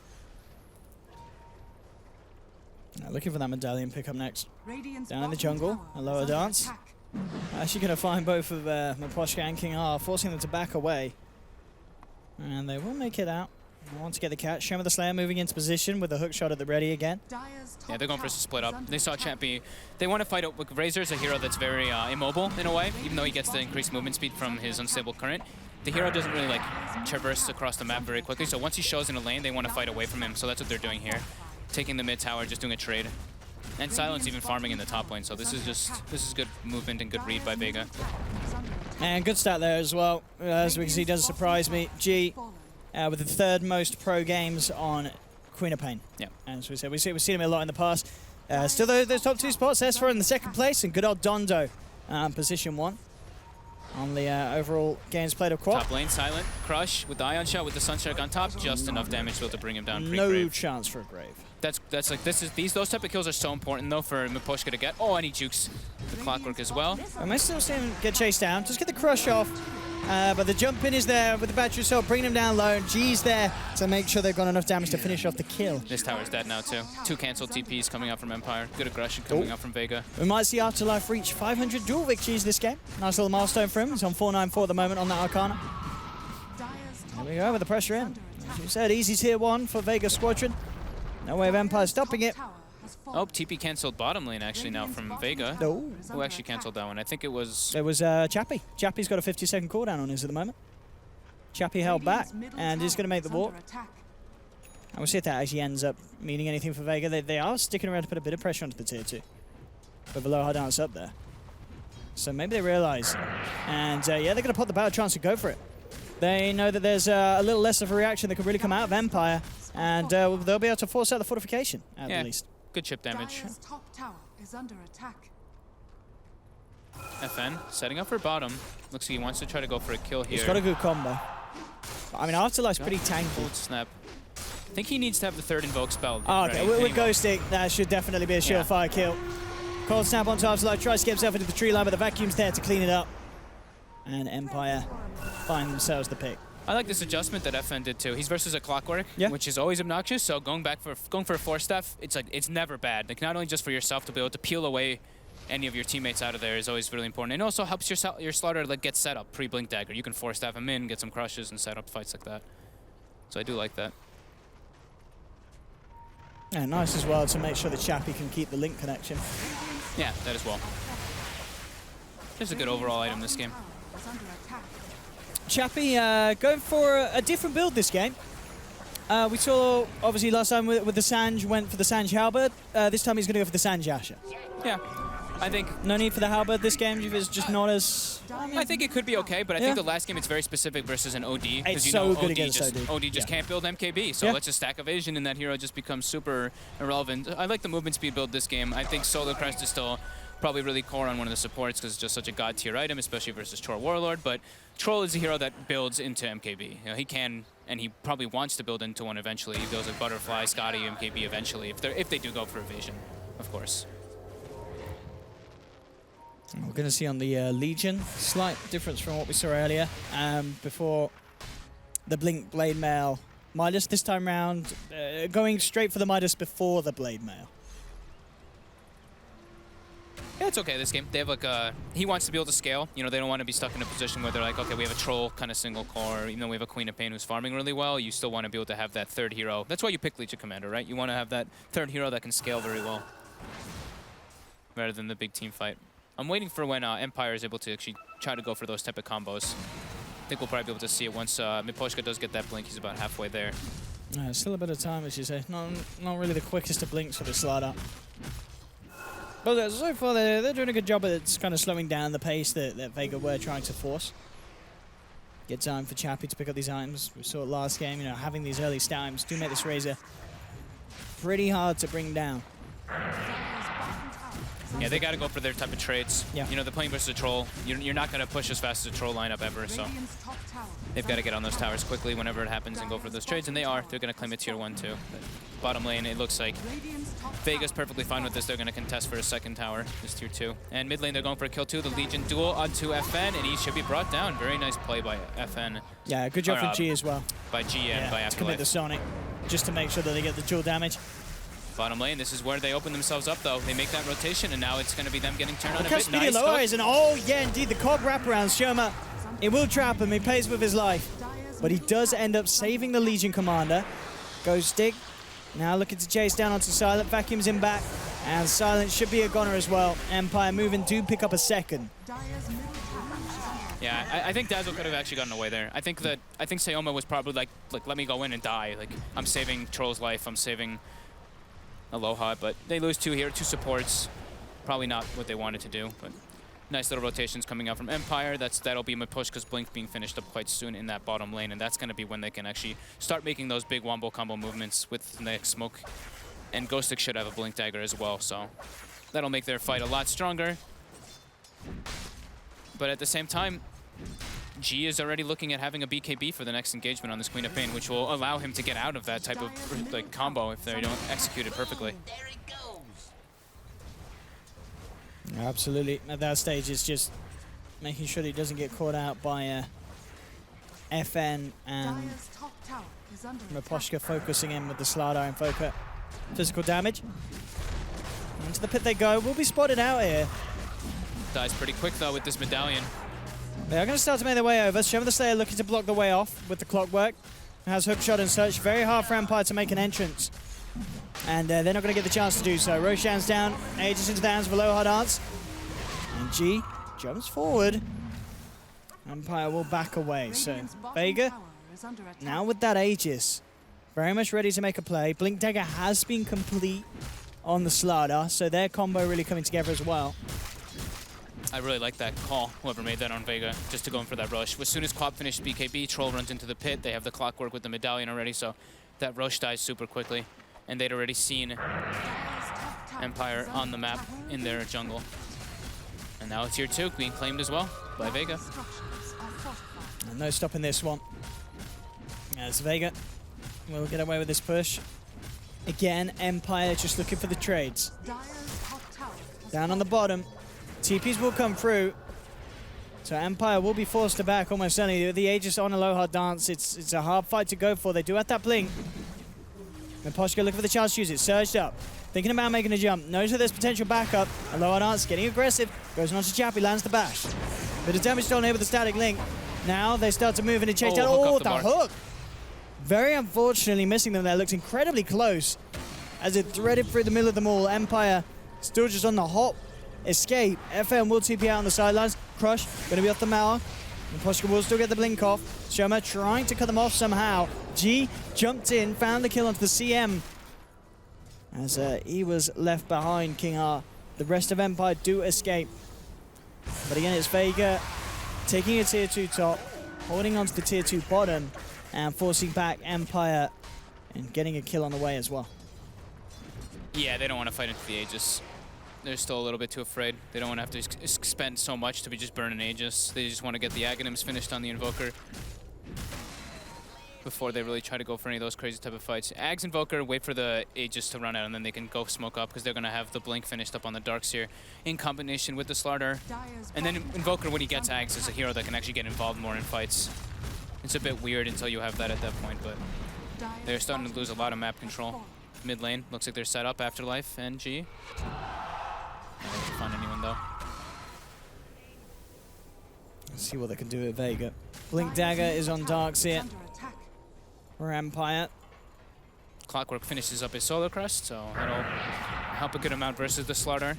Looking for that medallion pick up next. Radiant's Down in the bottom jungle, tower a lower is under dance. attack. Actually going to find both of Miposhka and King R, forcing them to back away. And they will make it out. They want to get the catch. Shema the Slayer moving into position with a hook shot at the ready again. Dire's top Yeah, they're going for tower us to split is up. under They saw attack. Champy. They want to fight out with Razor's a hero that's very immobile in a way, even though he gets the increased movement speed from his unstable current. The hero doesn't really like traverse across the map very quickly, so once he shows in a lane, they want to fight away from him. So that's what they're doing here, taking the mid tower, just doing a trade. And Silence even farming in the top lane, so this is good movement and good read by Vega. And good stat there as well. As we can see, doesn't surprise me. G with the third most pro games on Queen of Pain. Yeah. And as we said, we've seen him a lot in the past. Still those top 2 spots, S4 in the 2nd place, and good old Dondo, position 1 on the overall games played of quad. Top lane, Silent, Crush with the Ion Shot with the Sunstrike on top, just enough damage to bring him down No pre-grave. chance for a grave. That's like those type of kills are so important though for Miposhka to get. Oh, and he jukes the Clockwork as well. I might still see him get chased down. Just get the crush off. But the jump in is there with the battery assault, bringing him down low. G's there to make sure they've got enough damage to finish off the kill. This tower's dead now too. 2 cancelled TPs coming out from Empire. Good aggression coming out from Vega. We might see Afterlife reach 500 dual victories this game. Nice little milestone for him. He's on 494 at the moment on that Arcana. There we go with the pressure in. As you said, easy tier 1 for Vega Squadron. No way of Empire stopping it. Oh, TP cancelled bottom lane actually now from Vega. No. Who actually cancelled that one? I think it was... It was Chappie. Chappie's got a 50-second cooldown on his at the moment. Chappie held back and he's going to make the walk. And we'll see if that actually ends up meaning anything for Vega. They are sticking around to put a bit of pressure onto the tier 2. With the low hard dance up there. So maybe they realise. And yeah, they're going to put the battle chance to go for it. They know that there's a little less of a reaction that could really come out of Empire. And they'll be able to force out the fortification at the least. Good chip damage. Dire's top tower is under attack. FN setting up for bottom. Looks like he wants to try to go for a kill here. He's got a good combo. I mean, Afterlife's pretty tanky. Cold snap. I think he needs to have the 3rd invoke spell. Oh, okay, ready. with Ghosting, that should definitely be a surefire kill. Cold snap onto Afterlife, tries to get himself into the tree line, but the vacuum's there to clean it up. And Empire find themselves the pick. I like this adjustment that FN did too. He's versus a Clockwork, which is always obnoxious. So going for a Force Staff, it's never bad. Like not only just for yourself to be able to peel away any of your teammates out of there is always really important. And it also helps your Slaughter like get set up pre-Blink Dagger. You can Force Staff him in, get some crushes, and set up fights like that. So I do like that. Yeah, nice as well to make sure that Chappie can keep the link connection. Yeah, that as well. Just a good overall item this game. Chappie going for a different build this game. We saw, obviously, last time with the Sanj, went for the Sanj Halberd. This time he's going to go for the Sanj Asher. Yeah, I think... No need for the Halberd this game, it's just not as... I think it could be okay, but I think the last game it's very specific versus an OD. It's you so know good against OD just can't build MKB, so let's just stack evasion and that hero just becomes super irrelevant. I like the movement speed build this game. I think Solar Crest is still probably really core on one of the supports because it's just such a god tier item, especially versus Troll Warlord, but Troll is a hero that builds into MKB. You know, he can, and he probably wants to build into one eventually. He goes like Butterfly, Scotty, MKB eventually, if they do go for evasion, of course. We're going to see on the Legion, slight difference from what we saw earlier. Before the Blink Blade Mail Midas this time round, going straight for the Midas before the Blade Mail. Yeah, it's okay this game. They have like he wants to be able to scale. You know, they don't want to be stuck in a position where they're like, okay, we have a Troll kind of single core, even though we have a Queen of Pain who's farming really well, you still want to be able to have that 3rd hero. That's why you pick Legion Commander, right? You want to have that 3rd hero that can scale very well, rather than the big team fight. I'm waiting for when Empire is able to actually try to go for those type of combos. I think we'll probably be able to see it once Miposhka does get that blink. He's about halfway there. Still a bit of time, as you say. Not really the quickest of blinks for the slider. But so far, they're doing a good job at kind of slowing down the pace that Vega were trying to force. Good time for Chappie to pick up these items. We saw it last game, you know, having these early items do make this Razor pretty hard to bring down. Yeah, they got to go for their type of trades. Yeah. You know, they're playing versus a Troll. You're not going to push as fast as a Troll lineup ever, so they've got to get on those towers quickly whenever it happens and go for those trades, and they are. They're going to claim a tier 1 too. bottom lane. It looks like Radiant's top Vega's tower perfectly fine with this. They're going to contest for a second tower, this tier 2. And mid lane, they're going for a kill 2. The Legion duel onto FN, and he should be brought down. Very nice play by FN. Yeah, good job Or, from G as well. By G and by to commit the Afterlife. Sonic, just to make sure that they get the dual damage. Bottom lane, this is where they open themselves up, though. They make that rotation, and now it's going to be them getting turned on Look a how bit. speedy Nice Loa hook. is, and oh yeah, indeed, the Cobb wraparound. Shoma, it will trap him. He pays with his life, but he does end up saving the Legion commander. Goes stick. Now looking to chase down onto Silent, vacuums him back, and Silent should be a goner as well. Empire moving to pick up a second. Dire's middle tower is under Yeah, I think Dazzle could have actually gotten away there. I think Sayoma was probably like, let me go in and die. Like, I'm saving Troll's life, I'm saving Aloha, but they lose 2 here, 2 supports. Probably not what they wanted to do, but nice little rotations coming out from Empire. That'll be my push because Blink being finished up quite soon in that bottom lane, and that's going to be when they can actually start making those big wombo combo movements with the next smoke. And Ghostic should have a Blink Dagger as well, so that'll make their fight a lot stronger. But at the same time, G is already looking at having a BKB for the next engagement on this Queen of Pain, which will allow him to get out of that type of like combo if they don't execute it perfectly. Absolutely. At that stage, it's just making sure that he doesn't get caught out by FN and Dire's top tower is under Raposhka focusing in with the Slardar Invoker. Physical damage. Into the pit they go. Will be spotted out here. Dies pretty quick though with this medallion. They are going to start to make their way over. Shema the Slayer looking to block the way off with the clockwork. Has hookshot and such. Very hard for Empire to make an entrance. And they're not going to get the chance to do so. Roshan's down. Aegis into the hands of Aloha Dance. And G jumps forward. Empire will back away. So Radiant's bottom Vega, tower is under attack. now with that Aegis, very much ready to make a play. Blink Dagger has been complete on the Slardar, so their combo really coming together as well. I really like that call, whoever made that on Vega, just to go in for that rush. As soon as Quap finished BKB, Troll runs into the pit. They have the clockwork with the medallion already, so that rush dies super quickly. And they'd already seen Dire's top tower Empire is on under the map attack. in their jungle. And now it's tier 2 being claimed as well by Vega. Structures are fortified. And no stopping this one. As Vega will get away with this push. Again, Empire just looking for the trades. Dire's top tower is Down on the bottom. TPs will come through. So Empire will be forced to back almost certainly. The Aegis on Aloha Dance, it's a hard fight to go for. They do have that blink. Raposhka looking for the chance to use it. Surged up. Thinking about making a jump. Knows that there's potential backup. Aloha Dance getting aggressive. Goes on to Chappie, lands the bash. Bit of damage done here with the static link. Now they start to move in and chase down. hook Oh, off the the mark. hook! Very unfortunately missing them there. Looks incredibly close as it threaded through the middle of them all. Empire still just on the hop. Escape. FM will TP out on the sidelines. Crush going to be off the Mauer. And Raposhka will still get the blink off. Shoma trying to cut them off somehow. G jumped in, found the kill onto the CM. As he was left behind, King R. The rest of Empire do escape. But again, it's Vega taking a tier 2 top, holding onto the tier 2 bottom, and forcing back Empire and getting a kill on the way as well. Yeah, they don't want to fight into the Aegis. They're still a little bit too afraid. They don't want to have to expend so much to be just burning Aegis. They just want to get the Aghanims finished on the Invoker before they really try to go for any of those crazy type of fights. Ags Invoker, wait for the Aegis to run out, and then they can go smoke up because they're going to have the Blink finished up on the Darkseer in combination with the Slardar. Dire's And then bottom Invoker, tower when he is gets under Ags, is a hero that can actually get involved more in fights. It's a bit weird until you have that at that point, but Dire's they're starting to bottom lose a lot of tower map control. fallen. Mid lane, looks like they're set up, Afterlife and G. I don't find anyone though. Let's see what they can do at Vega. Blink Dagger is on Darkseer Under attack. for Empire. Clockwork finishes up his Solar Crest, so that'll help a good amount versus the Slardar.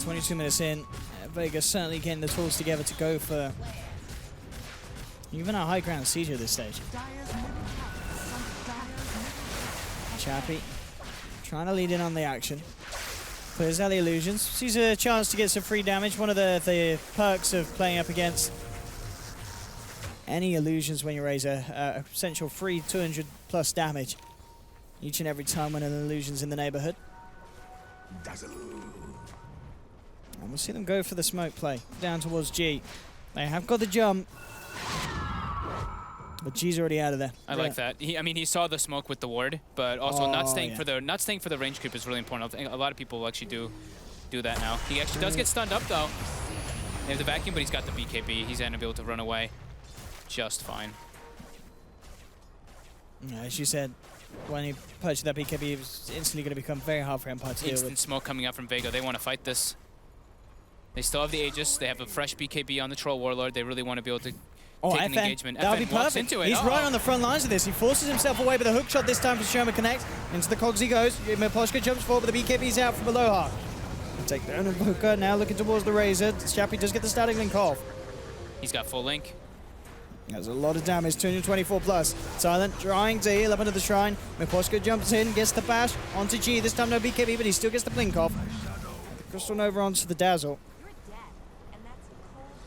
22 minutes in. Vega certainly getting the tools together to go for even a high ground siege at this stage. Dire's middle tower is under Dire's middle Chappie trying to lead in on the action. Clears out the illusions. Sees a chance to get some free damage. One of the perks of playing up against any illusions when you raise a essential free 200 plus damage each and every time when an illusion's in the neighborhood. And we'll see them go for the smoke play down towards G. They have got the jump. But G's already out of there. I like that. I mean, he saw the smoke with the ward, but also not staying for the range creep is really important. I think a lot of people actually do that now. He actually does get stunned up though. They have the vacuum, but he's got the BKB. He's gonna be able to run away just fine. Yeah, as you said, when he purchased that BKB, it was instantly going to become very hard for Empire to deal Instant with. smoke coming out from Vega. They want to fight this. They still have the Aegis. They have a fresh BKB on the Troll Warlord. They really want to be able to take an engagement. That would be FN walks perfect. into it. He's right on the front lines of this. He forces himself away with a hook shot this time for Sherman Connect. Into the cogs he goes. Miposhka jumps forward, but the BKB's out from Aloha. Take down Invoker, now looking towards the Razor. Chappie does get the static link off. He's got full link. There's a lot of damage, 224 plus. Silent trying to heal up into the shrine. Miposhka jumps in, gets the bash onto G. This time no BKB, but he still gets the blink off. The Crystal Nova onto the Dazzle.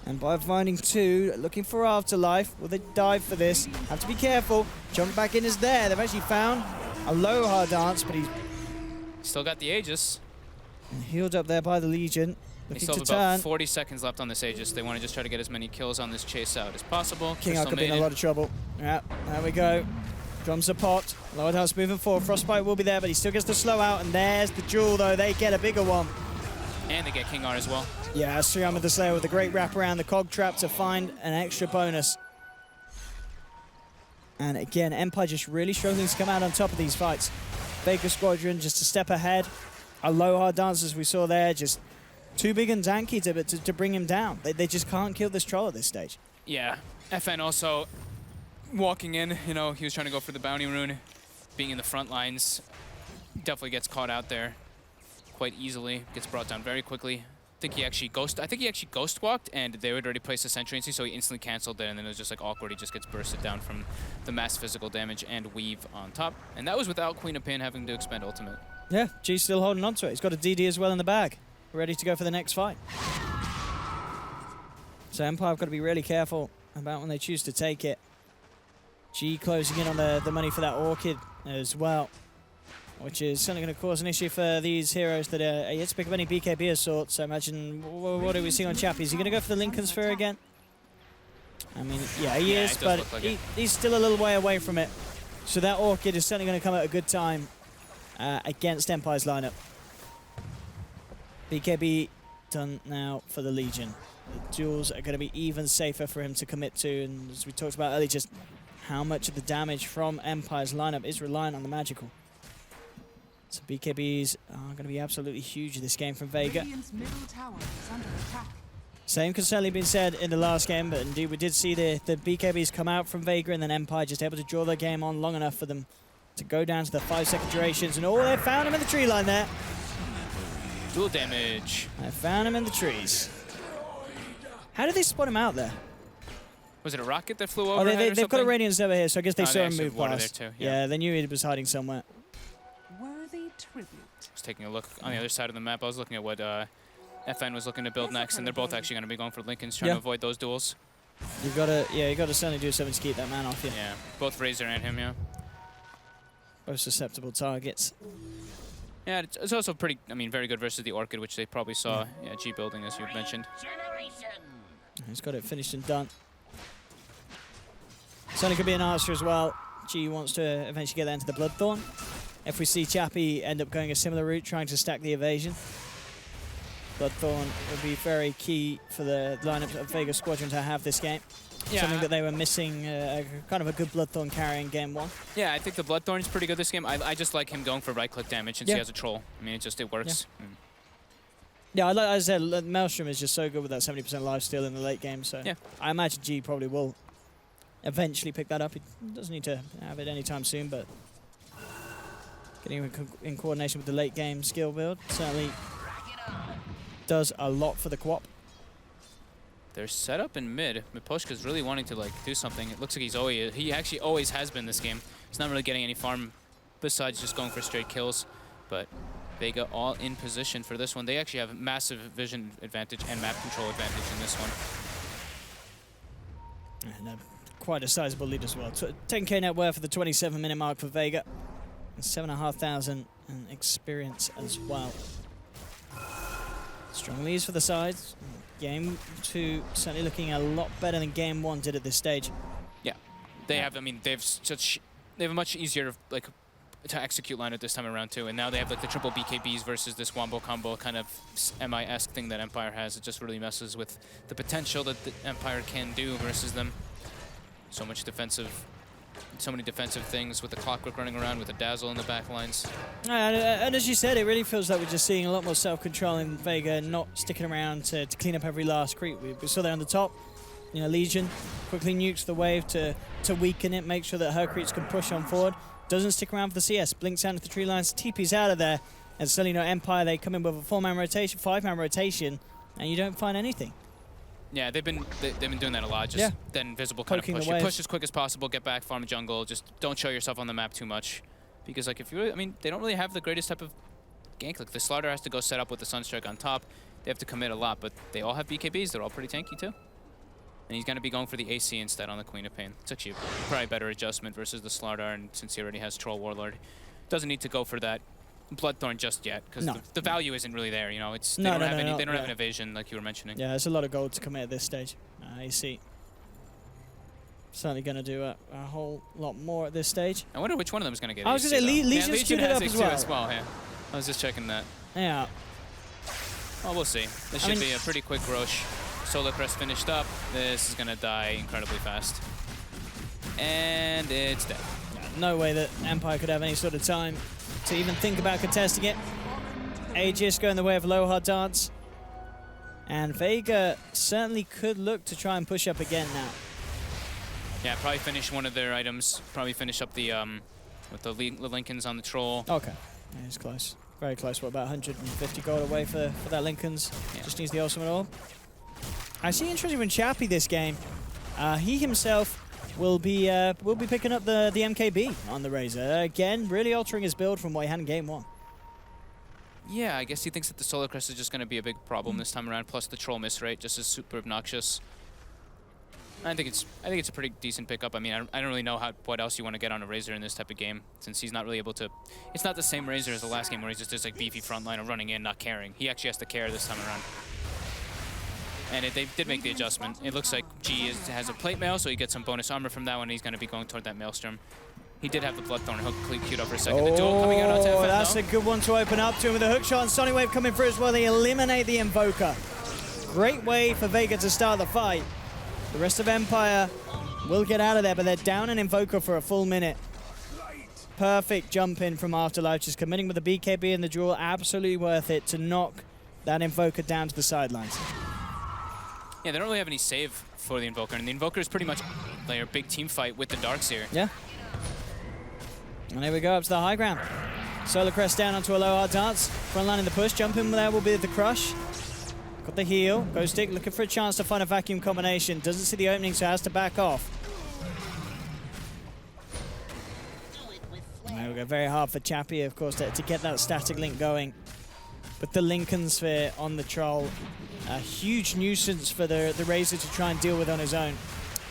And by finding 2, looking for Afterlife. Will they dive for this? Have to be careful. Jump back in is there. They've actually found Aloha Dance, but he's Still got the Aegis. healed up there by the Legion. They Looking still to have about turn. 40 seconds left on this Aegis. They want to just try to get as many kills on this chase out as possible. King Crystal Ark could be in a Maiden. lot of trouble. Yeah, there we go. Drums a pot. Lower House moving forward. Frostbite will be there, but he still gets the slow out. And there's the jewel, though. They get a bigger one. And they get King R as well. Yeah, Sriyama the Slayer with a great wrap around the cog trap to find an extra bonus. And again, Empire just really struggling to come out on top of these fights. Vega Squadron just a step ahead. Aloha Dancers we saw there, just too big and tanky to bring him down. They just can't kill this troll at this stage. Yeah. FN also walking in, you know, he was trying to go for the bounty rune. Being in the front lines, definitely gets caught out there quite easily. Gets brought down very quickly. I think he actually ghost walked, and they had already placed a sentry into, so he instantly canceled it, and then it was just like awkward. He just gets bursted down from the mass physical damage and weave on top. And that was without Queen of Pain having to expend ultimate. Yeah, G's still holding on to it. He's got a DD as well in the bag, ready to go for the next fight. So Empire have got to be really careful about when they choose to take it. G closing in on the money for that Orchid as well, which is certainly going to cause an issue for these heroes that are yet to pick up any BKB of sorts. So imagine, what do we see on Chappie? Is he going to go for the Lincoln Sphere again? I mean, yeah, he is, but he's still a little way away from it. So that Orchid is certainly going to come at a good time against Empire's lineup. BKB done now for the Legion. The duels are going to be even safer for him to commit to, and as we talked about earlier, just how much of the damage from Empire's lineup is reliant on the magical. So BKBs are going to be absolutely huge this game from Vega. Radiant's middle tower is under attack. Same could certainly been said in the last game, but indeed we did see the BKBs come out from Vega, and then Empire just able to draw their game on long enough for them to go down to the 5-second durations. And oh, they found him in the tree line there. Dual damage. They found him in the trees. How did they spot him out there? Was it a rocket that flew over? Oh, they've got a Radiance over here, so I guess they saw him actually move have water past. there too, Yeah, they knew he was hiding somewhere. Worthy tribute. Just taking a look on the other side of the map. I was looking at what FN was looking to build next, and they're both actually going to be going for Lincolns, trying to avoid those duels. You gotta certainly do something to keep that man off you. Yeah, both Razor and him, yeah. Both susceptible targets. Yeah, it's also pretty, I mean, very good versus the Orchid, which they probably saw G building, as you mentioned. He's got it finished and done. Certainly could be an answer as well. G wants to eventually get that into the Bloodthorn. If we see Chappie end up going a similar route, trying to stack the evasion, Bloodthorn would be very key for the lineup of Vega Squadron to have this game. Yeah. Something that they were missing, kind of a good Bloodthorn carry in game 1. Yeah, I think the Bloodthorn is pretty good this game. I just like him going for right-click damage since he has a troll. I mean, it works. Yeah. Yeah, like I said, Maelstrom is just so good with that 70% lifesteal in the late game, so I imagine G probably will eventually pick that up. He doesn't need to have it anytime soon, but getting in coordination with the late game skill build certainly does a lot for the co-op. They're set up in mid. Miposhka's really wanting to do something. It looks like he actually always has been this game. He's not really getting any farm besides just going for straight kills, but Vega all in position for this one. They actually have massive vision advantage and map control advantage in this one. And quite a sizable lead as well. 10k net worth for the 27-minute mark for Vega. And 7,500 in experience as well. Strong leads for the sides. Game 2 certainly looking a lot better than game 1 did at this stage. Yeah. They have, I mean, they have a much easier like to execute lineup this time around too, and now they have like the triple BKBs versus this wombo combo kind of MI-esque thing that Empire has. It just really messes with the potential that the Empire can do versus them. So many defensive things with the Clockwork running around, with the Dazzle in the back lines. And as you said, it really feels like we're just seeing a lot more self-control in Vega, not sticking around to clean up every last creep. We saw that on the top. You know, Legion quickly nukes the wave to weaken it, make sure that her creeps can push on forward. Doesn't stick around for the CS, blinks down to the tree lines, TP's out of there. And suddenly, you know, Empire, they come in with a 4-man rotation, 5-man rotation, and you don't find anything. Yeah, they've been doing that a lot. Just that invisible kind Poking of push. the You waves. push as quick as possible, get back, farm jungle. Just don't show yourself on the map too much, because like if you, I mean, they don't really have the greatest type of gank. Like the Slaughter has to go set up with the Sunstrike on top. They have to commit a lot, but they all have BKBs. They're all pretty tanky too. And he's going to be going for the AC instead on the Queen of Pain. It's actually probably a better adjustment versus the Slaughter, and since he already has Troll Warlord, doesn't need to go for that Bloodthorn just yet, because the value isn't really there. You know, it's they don't have an evasion like you were mentioning. Yeah, there's a lot of gold to commit at this stage. AC certainly going to do a whole lot more at this stage. I wonder which one of them is going to get I was AC. going to say, Legion's Legion's queued it up as well. Yeah. I was just checking that. Yeah. Well, we'll see. This should be a pretty quick Roche. Solar Crest finished up. This is going to die incredibly fast. And it's dead. No way that Empire could have any sort of time to even think about contesting it. Aegis going the way of Aloha Dance. And Vega certainly could look to try and push up again now. Yeah, probably finish one of their items. Probably finish up the with the Lincolns on the Troll. Okay, yeah, it's close. Very close. What, about 150 gold away for that Lincolns? Yeah. Just needs the ultimate orb. I see interesting when Chappie this game. He himself will be picking up the MKB on the Razor. Again, really altering his build from what he had in game 1. Yeah, I guess he thinks that the Solar Crest is just going to be a big problem this time around, plus the Troll miss rate just is super obnoxious. I think it's a pretty decent pickup. I mean, I don't really know what else you want to get on a Razor in this type of game, since he's not really able to. It's not the same Razor as the last game where he's just like beefy frontliner running in, not caring. He actually has to care this time around. And they did make the adjustment. It looks like G has a plate mail, so he gets some bonus armor from that one. He's going to be going toward that Maelstrom. He did have the Bloodthorn hook queued up for a second. The duel coming out onto FF, that's a good one to open up to him with a hook shot and Sonic Wave coming through as well. They eliminate the Invoker. Great way for Vega to start the fight. The rest of Empire will get out of there, but they're down an Invoker for a full minute. Perfect jump in from Afterlife, just committing with the BKB and the duel. Absolutely worth it to knock that Invoker down to the sidelines. Yeah, they don't really have any save for the Invoker, and the Invoker is pretty much like a big team fight with the Darkseer. Yeah. And here we go up to the high ground. Solar Crest down onto Aloha Dance. Front line in the push. Jump in there will be the crush. Got the heal. Ghost Stick looking for a chance to find a vacuum combination. Doesn't see the opening, so has to back off. There we go. Very hard for Chappie, of course, to get that static link going. But the Lincoln Sphere on the Troll, a huge nuisance for the Razor to try and deal with on his own.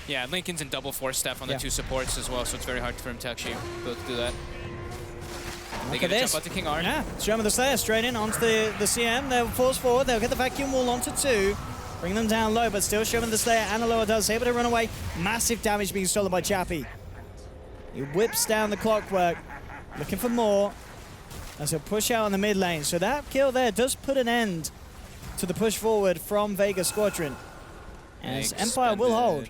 Yeah, Lincoln's in double force staff on the two supports as well, so it's very hard for him to actually be able to do that. They get a jump out to King Arn. Yeah, Shaman the Slayer straight in onto the CM. They'll force forward. They'll get the vacuum wall onto 2. Bring them down low, but still Shaman the Slayer and Aloha does able to run away. Massive damage being stolen by Chappie. He whips down the Clockwork, looking for more as he'll push out on the mid lane. So that kill there does put an end to the push forward from Vega Squadron. As Empire will hold.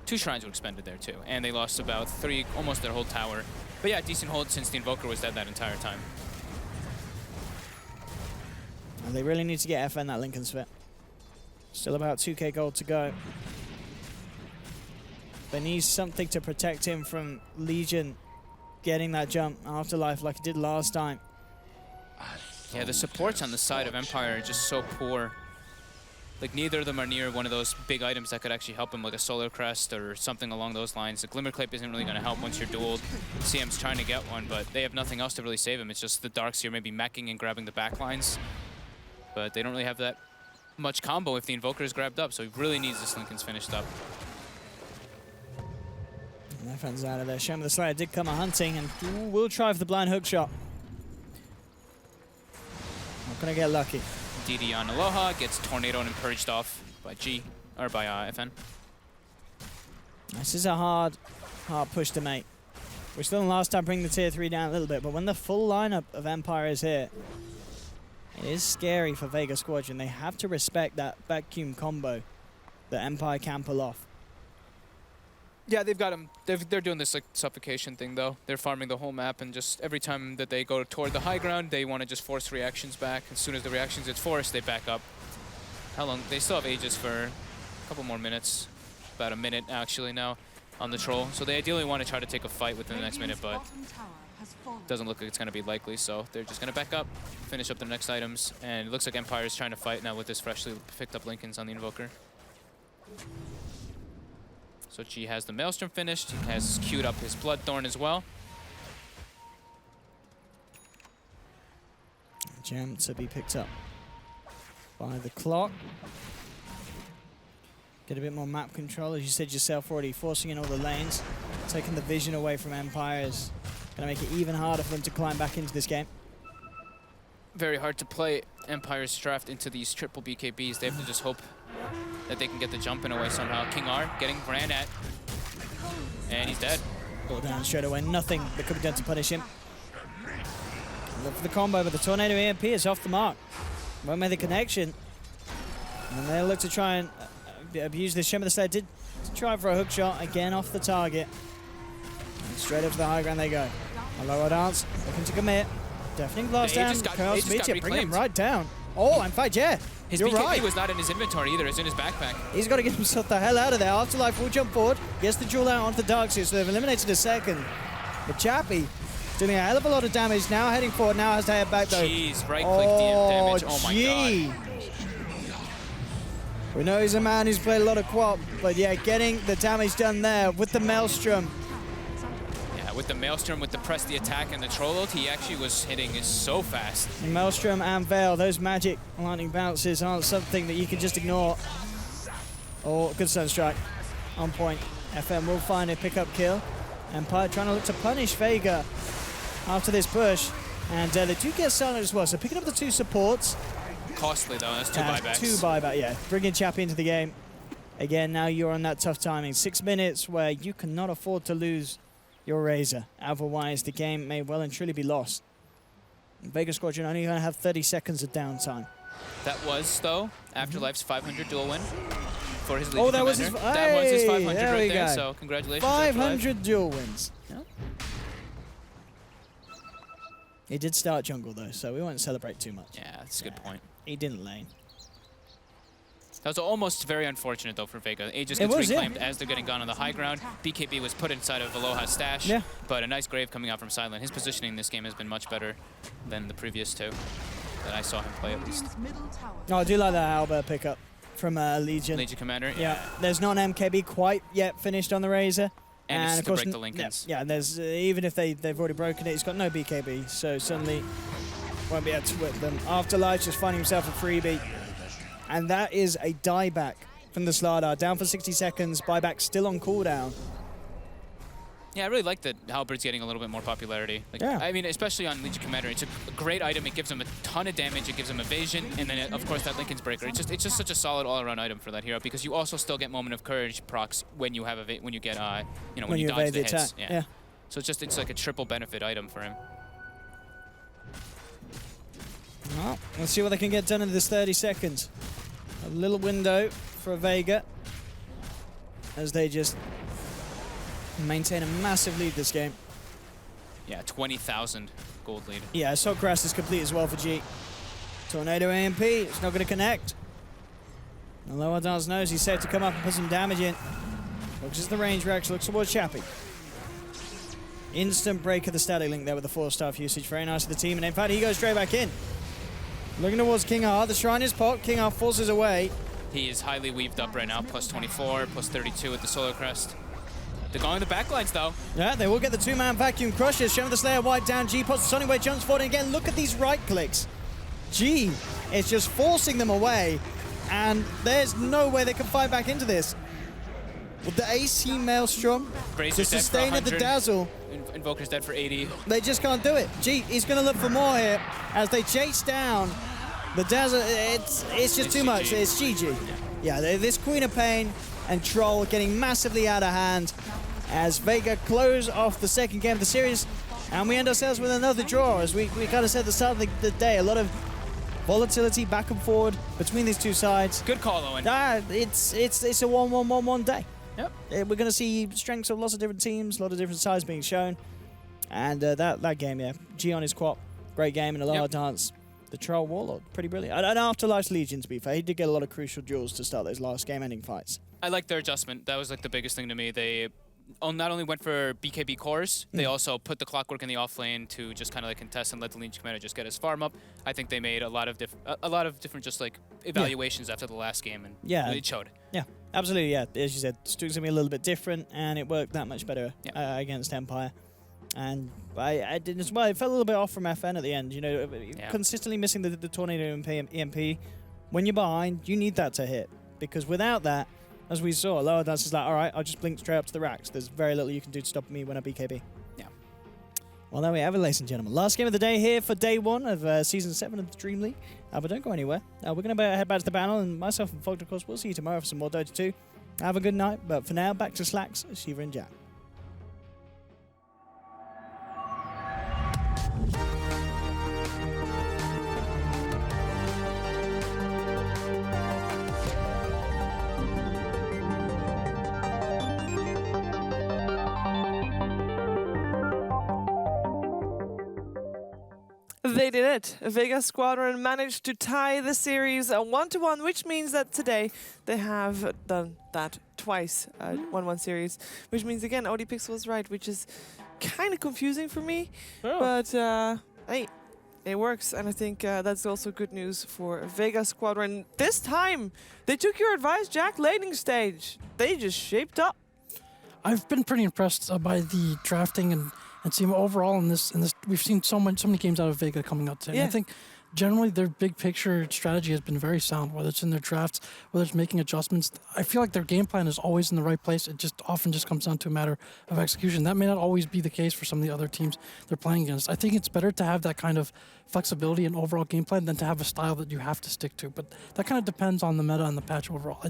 2 shrines were expended there too, and they lost about 3, almost their whole tower. But yeah, decent hold since the Invoker was dead that entire time. And they really need to get FN that Lincoln Sphere. Still about 2k gold to go. They need something to protect him from Legion getting that jump Afterlife like it did last time. Yeah, the supports on the side of Empire are just so poor. Like, neither of them are near one of those big items that could actually help him, like a Solar Crest or something along those lines. The Glimmer Clape isn't really going to help once you're dueled. CM's trying to get one, but they have nothing else to really save him. It's just the Darkseer maybe meching and grabbing the backlines. But they don't really have that much combo if the Invoker is grabbed up, so he really needs this Lincoln's finished up. And that friend's out of there. Shaman the Slayer did come a-hunting and will try for the blind hook shot. Not going to get lucky. DD on Aloha gets tornadoed and purged off by FN. This is a hard hard push to make. We're still in last time bringing the tier 3 down a little bit, but when the full lineup of Empire is here, it is scary for Vega Squadron. They have to respect that vacuum combo that Empire can pull off. Yeah, they've got him. They're doing this like suffocation thing though. They're farming the whole map, and just every time that they go toward the high ground, they want to just force reactions back. As soon as the reactions get forced, they back up. How long? They still have Aegis for a couple more minutes. About a minute actually now on the troll. So they ideally want to try to take a fight within the next minute, but doesn't look like it's going to be likely. So they're just going to back up, finish up their next items, and it looks like Empire is trying to fight now with this freshly picked up Lincolns on the Invoker. So G has the Maelstrom finished. He has queued up his Bloodthorn as well. Gem to be picked up by the clock. Get a bit more map control, as you said yourself already, forcing in all the lanes, taking the vision away from Empire is going to make it even harder for them to climb back into this game. Very hard to play Empire's draft into these triple BKBs. They have to just hope that they can get the jump in away somehow. King R getting ran at, and he's dead. Go down straight away, nothing that could be done to punish him. Look for the combo, but the Tornado EMP is off the mark. Won't make the connection. And they'll look to try and abuse this. Shimmer the Slayer did try for a hook shot, again off the target. And straight up to the high ground they go. A lower dance, looking to commit. Deafening blast down, Chaos Meteor, bring him right down. Oh, in fact, yeah, his you're BKB right. was not in his inventory either, it's in his backpack. He's got to get himself the hell out of there. Afterlife will jump forward, gets the jewel out onto the Darkseer, so they've eliminated a second. But Chappie doing a hell of a lot of damage, now heading forward, now has to head back though. Jeez, right-click DM damage, oh my god. We know he's a man who's played a lot of Quap, but yeah, getting the damage done there with the Maelstrom. Yeah, with the Maelstrom, with the press the attack and the troll ult, he actually was hitting is so fast. Maelstrom and Veil, those magic lightning bounces aren't something that you can just ignore. Oh, good Sunstrike, on point. FM will find a pickup kill. Empire trying to look to punish Vega after this push. And they do get Silent as well, so picking up the 2 supports. Costly though, that's 2 buybacks. 2 buyback, yeah. Bringing Chappie into the game. Again, now you're on that tough timing. 6 minutes where you cannot afford to lose your Razor. Otherwise, the game may well and truly be lost. Vega Squadron only going to have 30 seconds of downtime. That was, though, Afterlife's 500 duel win for his Legion Oh, that was commander. his, that was his 500 there right we there, go. so congratulations. 500 duel wins. Yeah. He did start jungle, though, so we won't celebrate too much. Yeah, that's a good point. He didn't lane. That was almost very unfortunate, though, for Vega. Aegis It gets was, reclaimed as they're getting gone on the high ground. BKB was put inside of Aloha's stash, but a nice grave coming out from Silent. His positioning in this game has been much better than the previous 2 that I saw him play, at least. Oh, I do like that Albert pickup from Legion. Legion commander, Yeah, there's not an MKB quite yet finished on the Razor. And it's of to course, break the Lincolns. Yeah, and there's even if they've already broken it, he's got no BKB, so suddenly won't be able to whip them. Afterlife just finding himself a freebie. And that is a dieback from the Slardar. Down for 60 seconds, buyback still on cooldown. Yeah, I really like that Halberd's getting a little bit more popularity. Like, Yeah. I mean, especially on Legion Commander, it's a great item. It gives him a ton of damage. It gives him evasion, and then of course that Lincoln's Breaker. It's just such a solid all-around item for that hero because you also still get Moment of Courage procs when you have when you get when you dodge evade the the hits. attack. Yeah. So it's like a triple benefit item for him. Well, let's see what they can get done in this 30 seconds. A little window for Vega as they just maintain a massive lead this game. Yeah, 20,000 gold lead. Yeah, Assault Crash is complete as well for G. Tornado AMP, it's not going to connect. Aloha Dance knows he's safe to come up and put some damage in. Looks at the range rex, looks towards Chappie. Instant break of the static link there with the 4-staff usage. Very nice for the team, and in fact he goes straight back in. Looking towards King R, the Shrine is popped, King R forces away. He is highly weaved up right now, plus 24, plus 32 with the Solar Crest. They're going the backlines though. Yeah, they will get the 2-man vacuum crushes. Showing the Slayer wide down. G pops the Sonic Wave, jumps forward, and again, look at these right clicks. G is just forcing them away, and there's no way they can fight back into this. With the AC Maelstrom, Grazer's to dead for sustain at the 100. Dazzle, Invoker's dead for 80. they just can't do it. G, he's going to look for more here as they chase down the Dazzle. It's just too much. It's GG. Yeah, this Queen of Pain and Troll getting massively out of hand. as Vega close off the second game of the series, and we end ourselves with another draw. As we kind of said at the start of the day, a lot of volatility back and forward between these two sides. Good call, Owen. It's a 1-1-1-1 day. Yep. We're going to see strengths of lots of different teams, a lot of different sides being shown. And that game, yeah, G on his quap, great game, and a lot of dance. The Troll Warlord, pretty brilliant. And Afterlife's Legion, to be fair, he did get a lot of crucial duels to start those last game-ending fights. I like their adjustment. That was like the biggest thing to me. They not only went for BKB cores, they also put the Clockwork in the off lane to just kind of like contest and let the Legion Commander just get his farm up. I think they made a lot of different just like evaluations after the last game, and it showed. Yeah, absolutely. Yeah, as you said, Stu's gonna be a little bit different, and it worked that much better against Empire. And I didn't as well. It felt a little bit off from FN at the end. You know, consistently missing the tornado EMP. When you're behind, you need that to hit, because without that, as we saw, Lower Dance is like, all right, I'll just blink straight up to the racks. There's very little you can do to stop me when I BKB. Yeah. Well, there we have it, ladies and gentlemen. Last game of the day here for day 1 of Season 7 of the Dream League. But don't go anywhere. We're going to head back to the panel, and myself and Folk, of course, we'll see you tomorrow for some more Dota 2. Have a good night, but for now, back to Slacks, Shiva and Jack. They did it. Vega Squadron managed to tie the series 1-1, which means that today they have done that twice, 1-1 series, which means again ODPix was right, which is kind of confusing for me, but hey, it works, and I think that's also good news for Vega Squadron. This time, they took your advice, Jack. Laning stage, they just shaped up. I've been pretty impressed by the drafting and team overall in this. We've seen so many games out of Vega coming up today. Yeah. I think generally their big picture strategy has been very sound, whether it's in their drafts, whether it's making adjustments. I feel like their game plan is always in the right place. It just often just comes down to a matter of execution. That may not always be the case for some of the other teams they're playing against. I think it's better to have that kind of flexibility and overall game plan than to have a style that you have to stick to. But that kind of depends on the meta and the patch overall.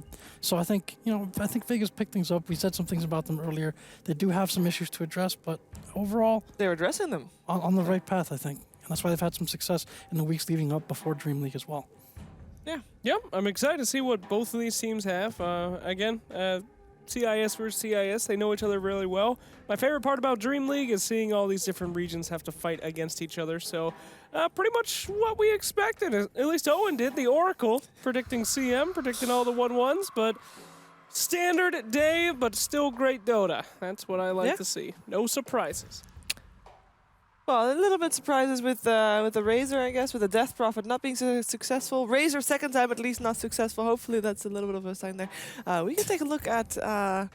So I think, I think Vegas picked things up. We said some things about them earlier. They do have some issues to address, but overall, They're addressing them. on the right path, I think. And that's why they've had some success in the weeks leading up before Dream League as well. Yep, I'm excited to see what both of these teams have. CIS versus CIS, they know each other really well. My favorite part about Dream League is seeing all these different regions have to fight against each other. So pretty much what we expected, at least Owen did, the Oracle, predicting CM, predicting all the 1-1s, but standard day, but still great Dota. That's what I like to see. No surprises. Well, a little bit surprises with the Razor, I guess, with the Death Prophet not being so successful. Razor second time at least not successful. Hopefully that's a little bit of a sign there. We can take a look at a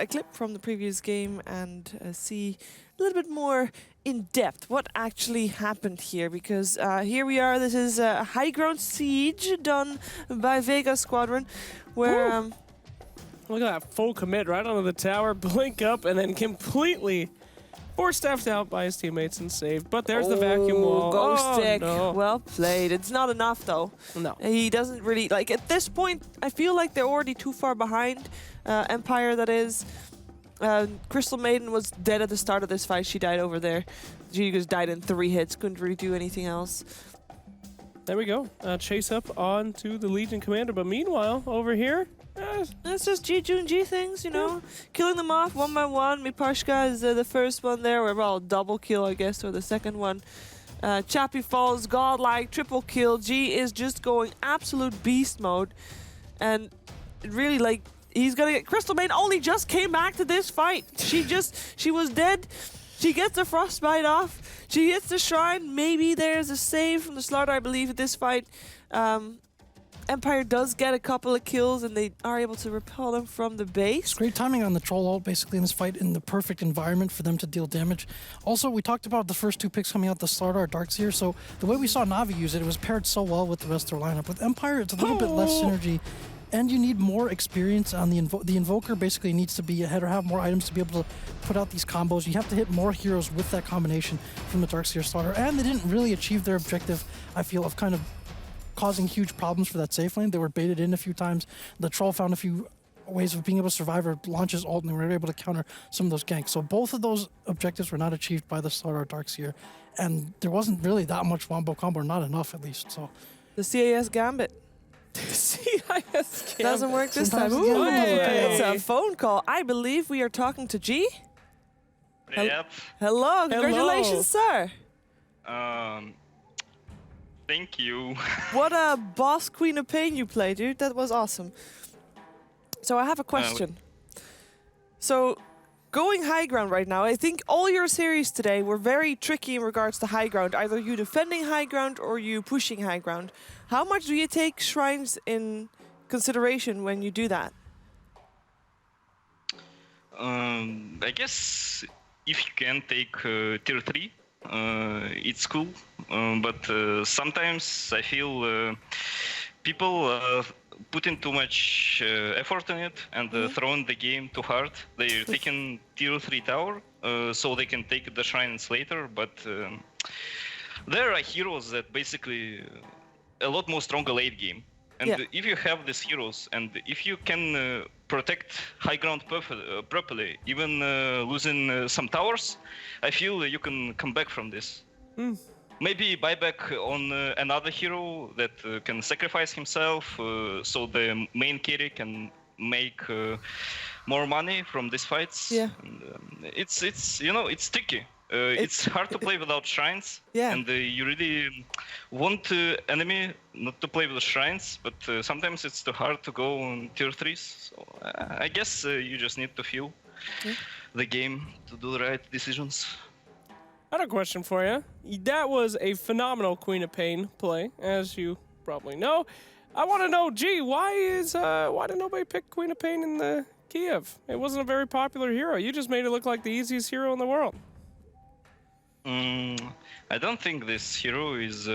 clip from the previous game and see a little bit more in depth what actually happened here, because here we are. This is a high ground siege done by Vega Squadron, where Look at that full commit right onto the tower, blink up, and then completely staffed out by his teammates and saved. But there's the vacuum wall. Ghost stick. No. Well played. It's not enough though. No. He doesn't really, like, at this point, I feel like they're already too far behind. Empire, that is. Crystal Maiden was dead at the start of this fight. She died over there. She just died in 3 hits. Couldn't really do anything else. There we go. Chase up onto the Legion Commander. But meanwhile, over here, It's just G things, killing them off one by one. Mipashka is the first one there, or well, double kill, I guess, or the second one. Chappie falls, godlike, triple kill. G is just going absolute beast mode. And really, like, he's gonna get... Crystal Maiden only just came back to this fight. She was dead. She gets the frostbite off. She hits the shrine. Maybe there's a save from the slaughter, I believe, at this fight. Empire does get a couple of kills, and they are able to repel them from the base. It's great timing on the troll ult, basically, in this fight, in the perfect environment for them to deal damage. Also, we talked about the first 2 picks coming out, the Slardar Darkseer, so the way we saw Na'Vi use it, it was paired so well with the rest of their lineup. With Empire, it's a little bit less synergy, and you need more experience on the Invoker. Basically needs to be ahead or have more items to be able to put out these combos. You have to hit more heroes with that combination from the Darkseer Slaughter, and they didn't really achieve their objective, I feel, of kind of causing huge problems for that safe lane. They were baited in a few times. The troll found a few ways of being able to survive or launch his ult, and we were able to counter some of those ganks. So both of those objectives were not achieved by the Slardar Darkseer, and there wasn't really that much wombo combo, not enough at least. So The CAS Gambit CIS doesn't work this time. Sometimes the Ooh, Gambit doesn't pay. it's a phone call. I believe we are talking to G. Yep. Hello, congratulations, sir. Thank you. What a boss Queen of Pain you played, dude. That was awesome. So I have a question. So going high ground right now, I think all your series today were very tricky in regards to high ground. Either you defending high ground or you pushing high ground. How much do you take shrines in consideration when you do that? I guess if you can take tier 3, it's cool. But sometimes I feel people put in too much effort in it and throwing the game too hard. They're taking tier 3 tower so they can take the shrines later, but there are heroes that basically a lot more stronger late game. And if you have these heroes and if you can protect high ground properly, even losing some towers, I feel you can come back from this. Maybe buyback on another hero that can sacrifice himself so the main carry can make more money from these fights. Yeah. And, it's you know, it's tricky. It's hard to play without shrines, and you really want enemy not to play with shrines, but sometimes it's too hard to go on tier 3s. So I guess you just need to feel the game to do the right decisions. I had a question for you. That was a phenomenal Queen of Pain play, as you probably know. I want to know, gee, why did nobody pick Queen of Pain in the Kiev? It wasn't a very popular hero. You just made it look like the easiest hero in the world. I don't think this hero is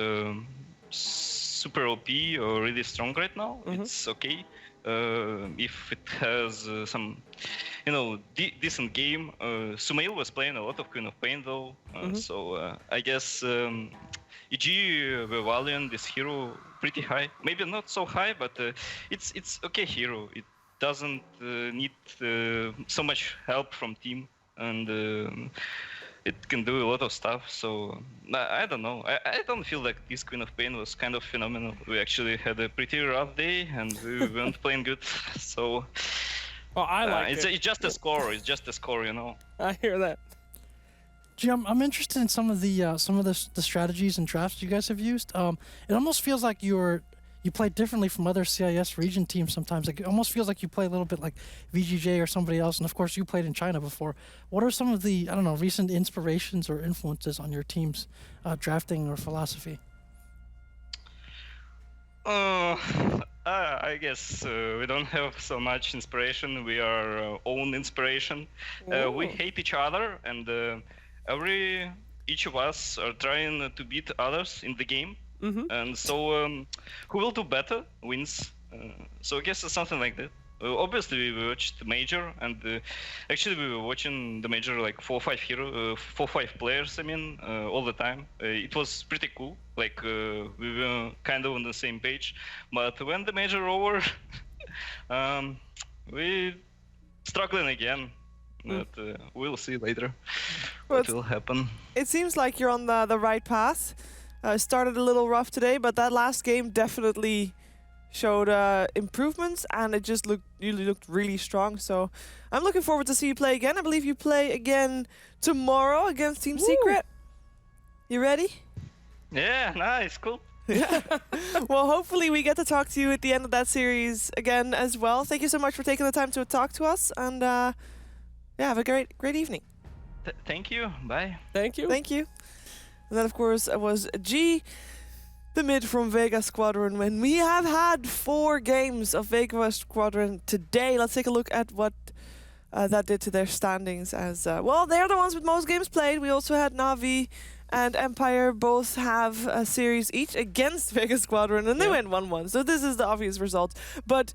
super OP or really strong right now. It's okay if it has some, decent game. Sumail was playing a lot of Queen of Pain though, so I guess EG were valuing this hero pretty high. Maybe not so high, but it's okay hero. It doesn't need so much help from team, and it can do a lot of stuff. So I don't know. I don't feel like this Queen of Pain was kind of phenomenal. We actually had a pretty rough day and we weren't playing good. So I like it's just a score. It's just a score, I hear that. Gee, I'm interested in some of the strategies and drafts you guys have used. It almost feels like you play differently from other CIS region teams sometimes. Like, it almost feels like you play a little bit like VGJ or somebody else, and of course you played in China before. What are some of the, recent inspirations or influences on your team's drafting or philosophy? I guess we don't have so much inspiration. We are own inspiration. We hate each other, and each of us are trying to beat others in the game. And so who will do better wins. So I guess it's something like that. Obviously we watched the major, and actually we were watching the major like 4 or 5 players, all the time. It was pretty cool, like we were kind of on the same page. But when the major over, we struggling again. But we'll see later what will happen. It seems like you're on the right path. Started a little rough today, but that last game definitely showed improvements, and you looked really strong. So I'm looking forward to see you play again. I believe you play again tomorrow against Team Secret. You ready? Yeah, nice, cool. Well, hopefully we get to talk to you at the end of that series again as well. Thank you so much for taking the time to talk to us, and have a great evening. Thank you. Bye. Thank you. Thank you. And then, of course, it was G, the mid from Vega Squadron, when we have had 4 games of Vega Squadron today. Let's take a look at what that did to their standings. As well, they're the ones with most games played. We also had Na'Vi and Empire both have a series each against Vega Squadron, and they went 1-1. So this is the obvious result. But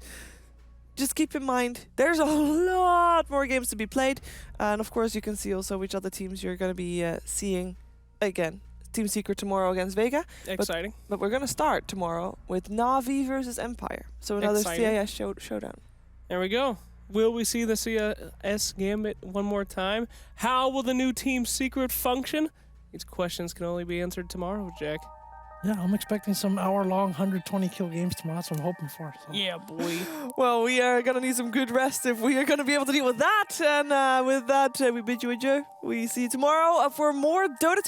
just keep in mind, there's a lot more games to be played. And, of course, you can see also which other teams you're going to be seeing again. Team Secret tomorrow against Vega. Exciting. But we're going to start tomorrow with Na'Vi versus Empire. So another CIS showdown. There we go. Will we see the CS Gambit one more time? How will the new team secret function? These questions can only be answered tomorrow, Jack. Yeah, I'm expecting some hour-long 120-kill games tomorrow. That's what I'm hoping for. So. Yeah, boy. Well, we are going to need some good rest if we are going to be able to deal with that. And with that, we bid you adieu. We see you tomorrow for more Dota 2.